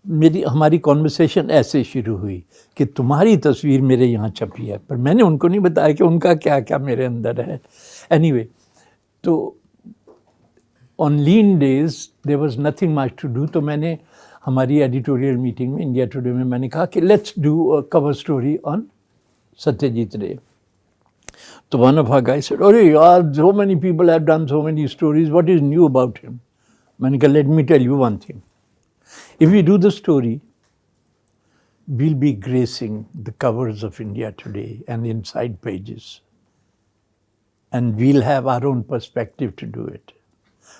मेरी हमारी कॉन्वर्सेशन ऐसे शुरू हुई कि तुम्हारी तस्वीर मेरे यहाँ छपी है, पर मैंने उनको नहीं बताया कि उनका क्या क्या मेरे अंदर है। एनीवे, तो on lean days there was nothing much to do, तो मैंने हमारी एडिटोरियल मीटिंग में इंडिया टुडे में मैंने कहा कि let's do a cover story on Satyajit Ray. तो one of our guys said, अरे यार, so many people have done so many stories, what is new about him? मैंने कहा, let me tell you one thing, if we do the story, we'll be gracing the covers of India Today and inside pages. And we'll have our own perspective to do it.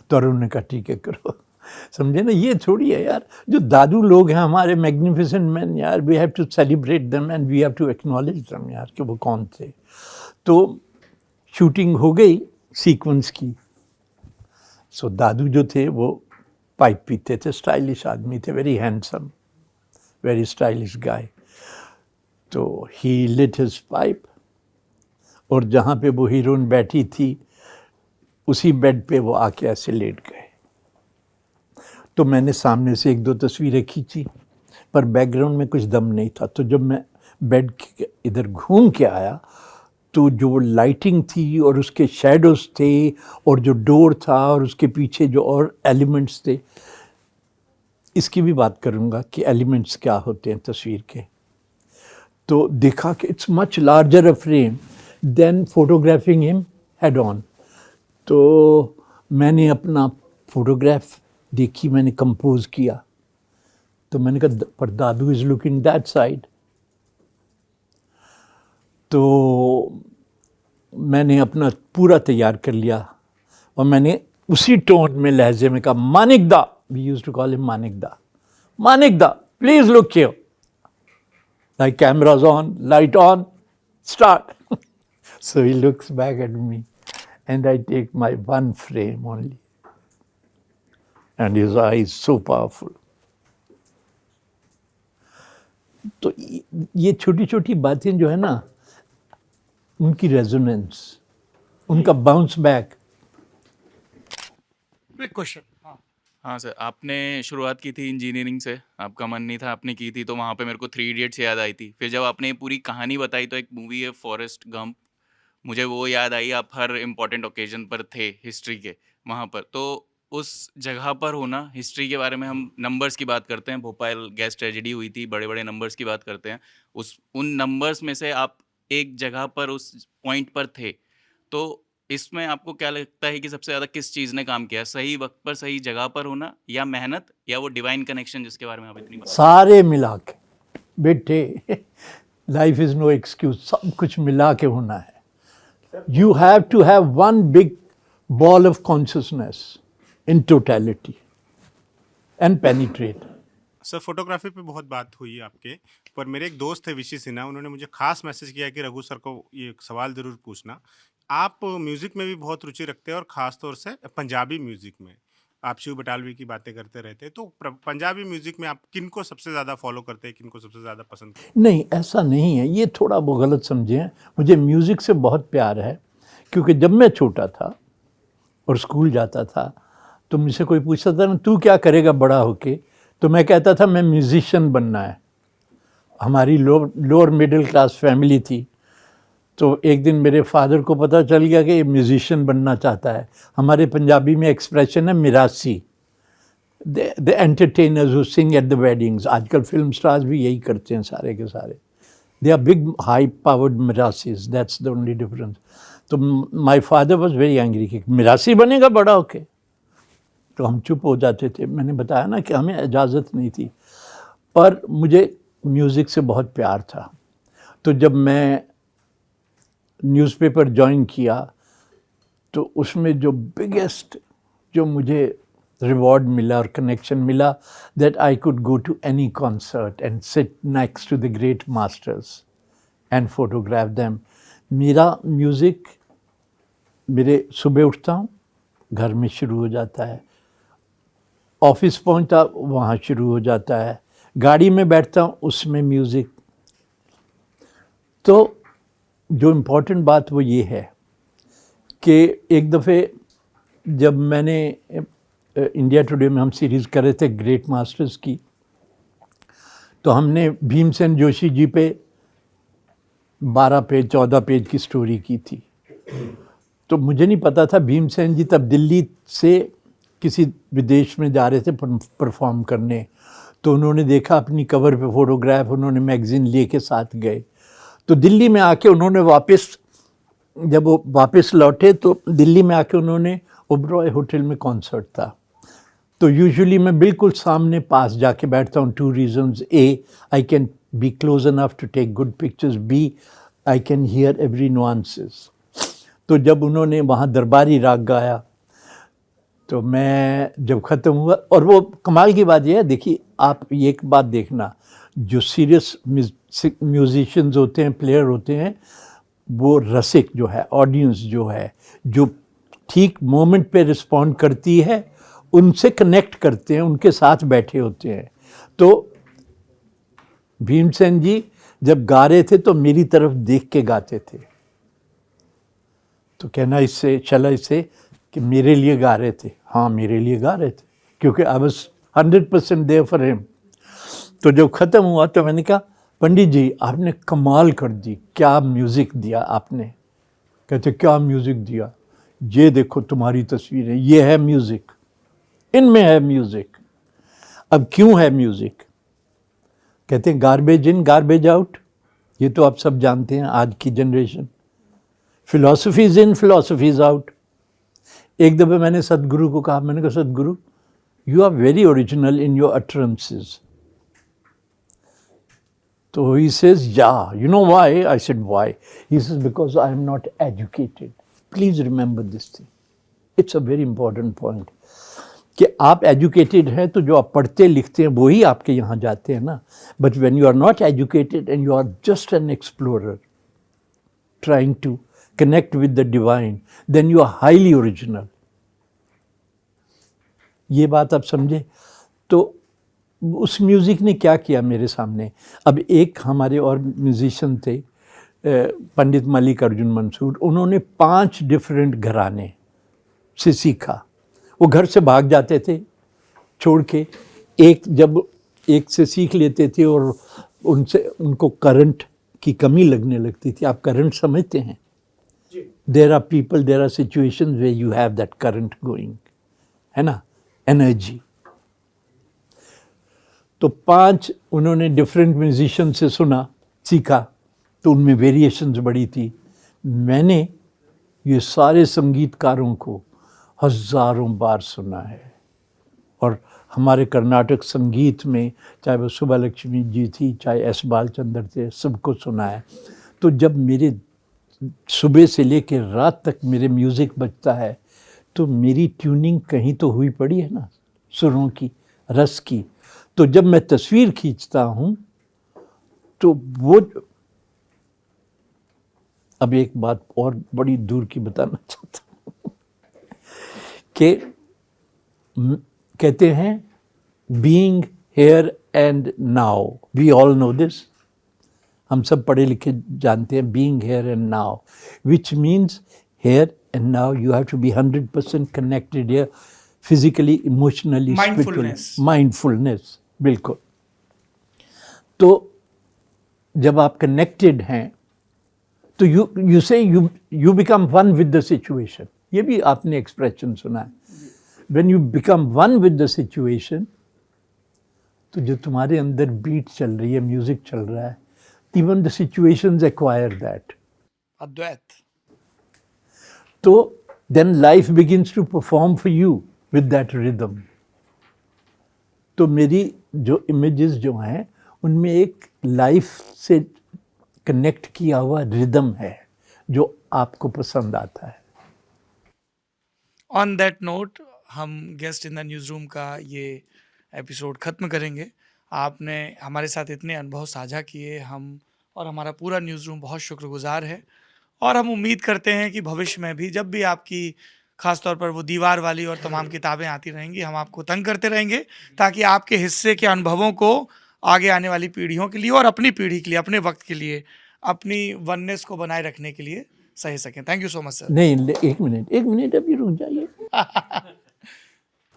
तो अरुण ने कहा ठीक है करो। समझे ना, ये थोड़ी है यार, जो दादू लोग हैं हमारे मैग्निफिसेंट मैन यार, we have to celebrate them and we have to acknowledge them यार कि वो कौन थे। तो शूटिंग हो गई सीक्वेंस की। सो दादू जो थे वो पाइप पीते थे, स्टाइलिश आदमी थे, वेरी हैंडसम, वेरी स्टाइलिश गाय। तो ही लिट हिज पाइप, और जहाँ पे वो हीरोइन बैठी थी उसी बेड पे वो आके ऐसे लेट गए। तो मैंने सामने से एक दो तस्वीरें खींची, पर बैकग्राउंड में कुछ दम नहीं था। तो जब मैं बेड के इधर घूम के आया तो जो लाइटिंग थी और उसके शैडोज थे और जो डोर था और उसके पीछे जो और एलिमेंट्स थे, इसकी भी बात करूँगा कि एलिमेंट्स क्या होते हैं तस्वीर के। तो देखा कि it's much larger a frame than photographing him head on. तो मैंने अपना फोटोग्राफ देखी, मैंने कंपोज किया। तो मैंने कहा, पर दादू इज़ लुकिंग दैट साइड। तो मैंने अपना पूरा तैयार कर लिया और मैंने उसी टोन में लहजे में कहा, Manikda, we used to call him Manikda, Manikda please look here, like cameras on, light on, start. So he looks back at me and I take my one frame only, and his eyes so powerful. तो ये छोटी छोटी बातें जो है ना, उनकी रेजोनेंस, उनका बाउंस बैक। Quick question. हाँ सर, आपने शुरुआत की थी इंजीनियरिंग से, आपका मन नहीं था, आपने की थी, तो वहाँ पे मेरे को 3 इडियट्स याद आई थी। फिर जब आपने पूरी कहानी बताई तो एक मूवी है फॉरेस्ट गंप, मुझे वो याद आई। आप हर इम्पोर्टेंट ओकेजन पर थे हिस्ट्री के वहाँ पर, तो उस जगह पर होना, हिस्ट्री के बारे में हम नंबर्स की बात करते हैं, भोपाल गैस ट्रेजेडी हुई थी, बड़े बड़े नंबर्स की बात करते हैं, उन नंबर्स में से आप एक जगह पर उस पॉइंट पर थे। तो इसमें आपको क्या लगता है कि सबसे ज़्यादा किस चीज़ ने काम किया, सही वक्त पर सही जगह पर होना, या मेहनत, या वो डिवाइन कनेक्शन जिसके बारे में आप इतनी बात? सारे मिला के बेटे, लाइफ इज नो एक्सक्यूज, सब कुछ मिला के होना है। You have to have one big ball of consciousness in totality and penetrate. Sir, photography पे बहुत बात हुई आपके, पर मेरे एक दोस्त थे विशी सिन्हा, उन्होंने मुझे खास मैसेज किया कि रघु सर को ये सवाल ज़रूर पूछना। आप म्यूज़िक में भी बहुत रुचि रखते हैं और ख़ास तौर से पंजाबी म्यूज़िक में। आप शिव बटालवी की बातें करते रहते हैं, तो पंजाबी म्यूज़िक में आप किनको सबसे ज़्यादा फॉलो करते हैं, किनको सबसे ज़्यादा पसंद करते हैं? नहीं, ऐसा नहीं है, ये थोड़ा वो गलत समझे हैं। मुझे म्यूज़िक से बहुत प्यार है, क्योंकि जब मैं छोटा था और स्कूल जाता था तो मुझसे कोई पूछता था ना, तू क्या करेगा बड़ा होके, तो मैं कहता था मैं म्यूज़िशियन बनना है। हमारी लोअर मिडिल क्लास फैमिली थी, तो एक दिन मेरे फादर को पता चल गया कि ये म्यूज़िशियन बनना चाहता है। हमारे पंजाबी में एक्सप्रेशन है मिरासी, the entertainers who sing at the weddings. आजकल फिल्म स्टार्स भी यही करते हैं सारे के सारे, they are big high powered mirasis, that's the only difference. तो my father was very angry कि मिरासी बनेगा बड़ा होके। तो हम चुप हो जाते थे। मैंने बताया ना कि हमें इजाज़त नहीं थी, पर मुझे म्यूज़िक से बहुत प्यार था। तो जब मैं न्यूज़पेपर ज्वाइन किया तो उसमें जो बिगेस्ट जो मुझे रिवॉर्ड मिला और कनेक्शन मिला, that I could go to any concert and sit next to the great masters and photograph them. मेरा म्यूज़िक, मेरे सुबह उठता हूँ घर में शुरू हो जाता है, ऑफिस पहुँचता वहाँ शुरू हो जाता है, गाड़ी में बैठता हूँ उसमें म्यूज़िक। तो जो इम्पोर्टेंट बात वो ये है कि एक दफ़े जब मैंने इंडिया टुडे में हम सीरीज़ कर रहे थे ग्रेट मास्टर्स की, तो हमने भीमसेन जोशी जी पे 12 पेज 14 पेज की स्टोरी की थी। तो मुझे नहीं पता था भीमसेन जी तब दिल्ली से किसी विदेश में जा रहे थे परफॉर्म करने। तो उन्होंने देखा अपनी कवर पे फोटोग्राफ, उन्होंने मैगजीन लेके साथ गए। तो दिल्ली में आके उन्होंने जब वो वापस लौटे तो दिल्ली में आके उन्होंने ओबरॉय होटल में कॉन्सर्ट था। तो यूजुअली मैं बिल्कुल सामने पास जाके बैठता हूँ। 2 reasons, A I can be close enough to take good pictures, B I can hear every nuances. तो जब उन्होंने वहाँ दरबारी राग गाया तो मैं जब ख़त्म हुआ, और वो कमाल की बात यह है, देखिए आप ये एक बात देखना, जो सीरियस म्यूजिशियंस होते हैं, प्लेयर होते हैं, वो रसिक जो है, ऑडियंस जो है, जो ठीक मोमेंट पे रिस्पॉन्ड करती है, उनसे कनेक्ट करते हैं, उनके साथ बैठे होते हैं। तो भीमसेन जी जब गा रहे थे तो मेरी तरफ देख के गाते थे। तो कहना इससे चला इससे कि मेरे लिए गा रहे थे। हाँ, मेरे लिए गा रहे थे, क्योंकि I was 100% there for him. तो जब ख़त्म हुआ तो मैंने कहा, पंडित जी आपने कमाल कर दी, क्या म्यूज़िक दिया आपने। कहते क्या म्यूज़िक दिया? ये देखो तुम्हारी तस्वीरें, ये है म्यूज़िक, इनमें है म्यूज़िक। अब क्यों है म्यूज़िक? कहते हैं गार्बेज इन गार्बेज आउट, ये तो आप सब जानते हैं आज की generation. Philosophies in philosophies out. एक दफ़े मैंने सदगुरु को कहा, मैंने कहा Sadhguru you are very original in your utterances. So he says, yeah, you know why? I said, why? He says, because I am not educated. Please remember this thing. It's a very important point. कि आप एजुकेटेड हैं तो जो आप पढ़ते लिखते हैं वही आपके यहाँ जाते हैं ना। But when you are not educated and you are just an explorer trying to connect with the divine, then you are highly original. ये बात आप समझे? तो उस म्यूज़िक ने क्या किया मेरे सामने। अब एक हमारे और म्यूज़िशियन थे पंडित मलिक अर्जुन मंसूर, उन्होंने 5 डिफरेंट घराने से सीखा। वो घर से भाग जाते थे छोड़ के, जब एक से सीख लेते थे और उनको करंट की कमी लगने लगती थी। आप करंट समझते हैं? There are people, there are situations where you have that current going, है ना, एनर्जी। तो 5 उन्होंने डिफरेंट म्यूजिशियन से सीखा, तो उनमें वेरिएशंस बड़ी थी। मैंने ये सारे संगीतकारों को हज़ारों बार सुना है, और हमारे कर्नाटक संगीत में चाहे वो सुबा लक्ष्मी जी थी, चाहे एस बालचंद्र थे, सबको सुना है। तो जब मेरे सुबह से लेकर रात तक मेरे म्यूज़िक बजता है तो मेरी ट्यूनिंग कहीं तो हुई पड़ी है ना, सुरों की, रस की। तो जब मैं तस्वीर खींचता हूँ तो वो, अब एक बात और बड़ी दूर की बताना चाहता हूँ कि कहते हैं being here and now, we all know this, हम सब पढ़े लिखे जानते हैं being here and now, which means here and now you have to be 100% connected here, physically, emotionally, spiritually, mindfulness, बिल्कुल। तो जब आप कनेक्टेड हैं तो you say you become one with the situation. ये भी आपने एक्सप्रेशन सुना है, when you become one with the situation, तो जो तुम्हारे अंदर बीट चल रही है, म्यूजिक चल रहा है, even the situations acquire that. अद्वैत। तो then life begins to perform for you with that rhythm. तो मेरी जो इमेजेस जो हैं उनमें एक लाइफ से कनेक्ट किया हुआ रिदम है जो आपको पसंद आता है। ऑन दैट नोट हम guest in the news room का ये एपिसोड ख़त्म करेंगे। आपने हमारे साथ इतने अनुभव साझा किए, हम और हमारा पूरा न्यूज़ रूम बहुत शुक्रगुजार है, और हम उम्मीद करते हैं कि भविष्य में भी जब भी आपकी ख़ास तौर पर वो दीवार वाली और तमाम किताबें आती रहेंगी, हम आपको तंग करते रहेंगे ताकि आपके हिस्से के अनुभवों को आगे आने वाली पीढ़ियों के लिए और अपनी पीढ़ी के लिए, अपने वक्त के लिए, अपनी वननेस को बनाए रखने के लिए सह सकें। Thank you so much sir. नहीं, एक मिनट अभी रुक जाइए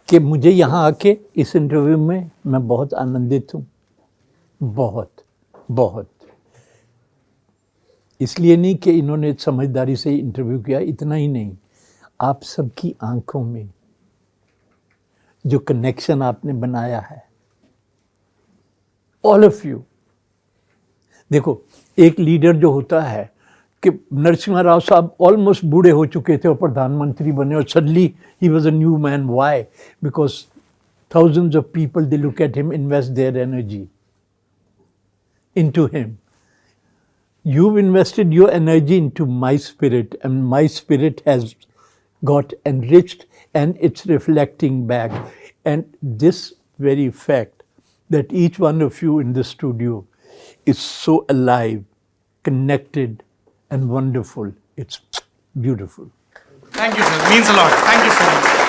कि मुझे यहाँ आके इस इंटरव्यू में मैं बहुत आनंदित हूँ। बहुत बहुत इसलिए नहीं कि इन्होंने समझदारी से इंटरव्यू किया, इतना ही नहीं, आप सबकी आंखों में जो कनेक्शन आपने बनाया है, ऑल ऑफ यू। देखो, एक लीडर जो होता है कि नरसिम्हा राव साहब ऑलमोस्ट बूढ़े हो चुके थे और प्रधानमंत्री बने और suddenly he was a new man. Why? Because thousands of people, they look at him, invest their energy into him. You've invested your energy into my spirit, and my spirit has got enriched, and it's reflecting back. And this very fact that each one of you in the studio is so alive, connected, and wonderful, it's beautiful. Thank you, sir. Means a lot. Thank you so much.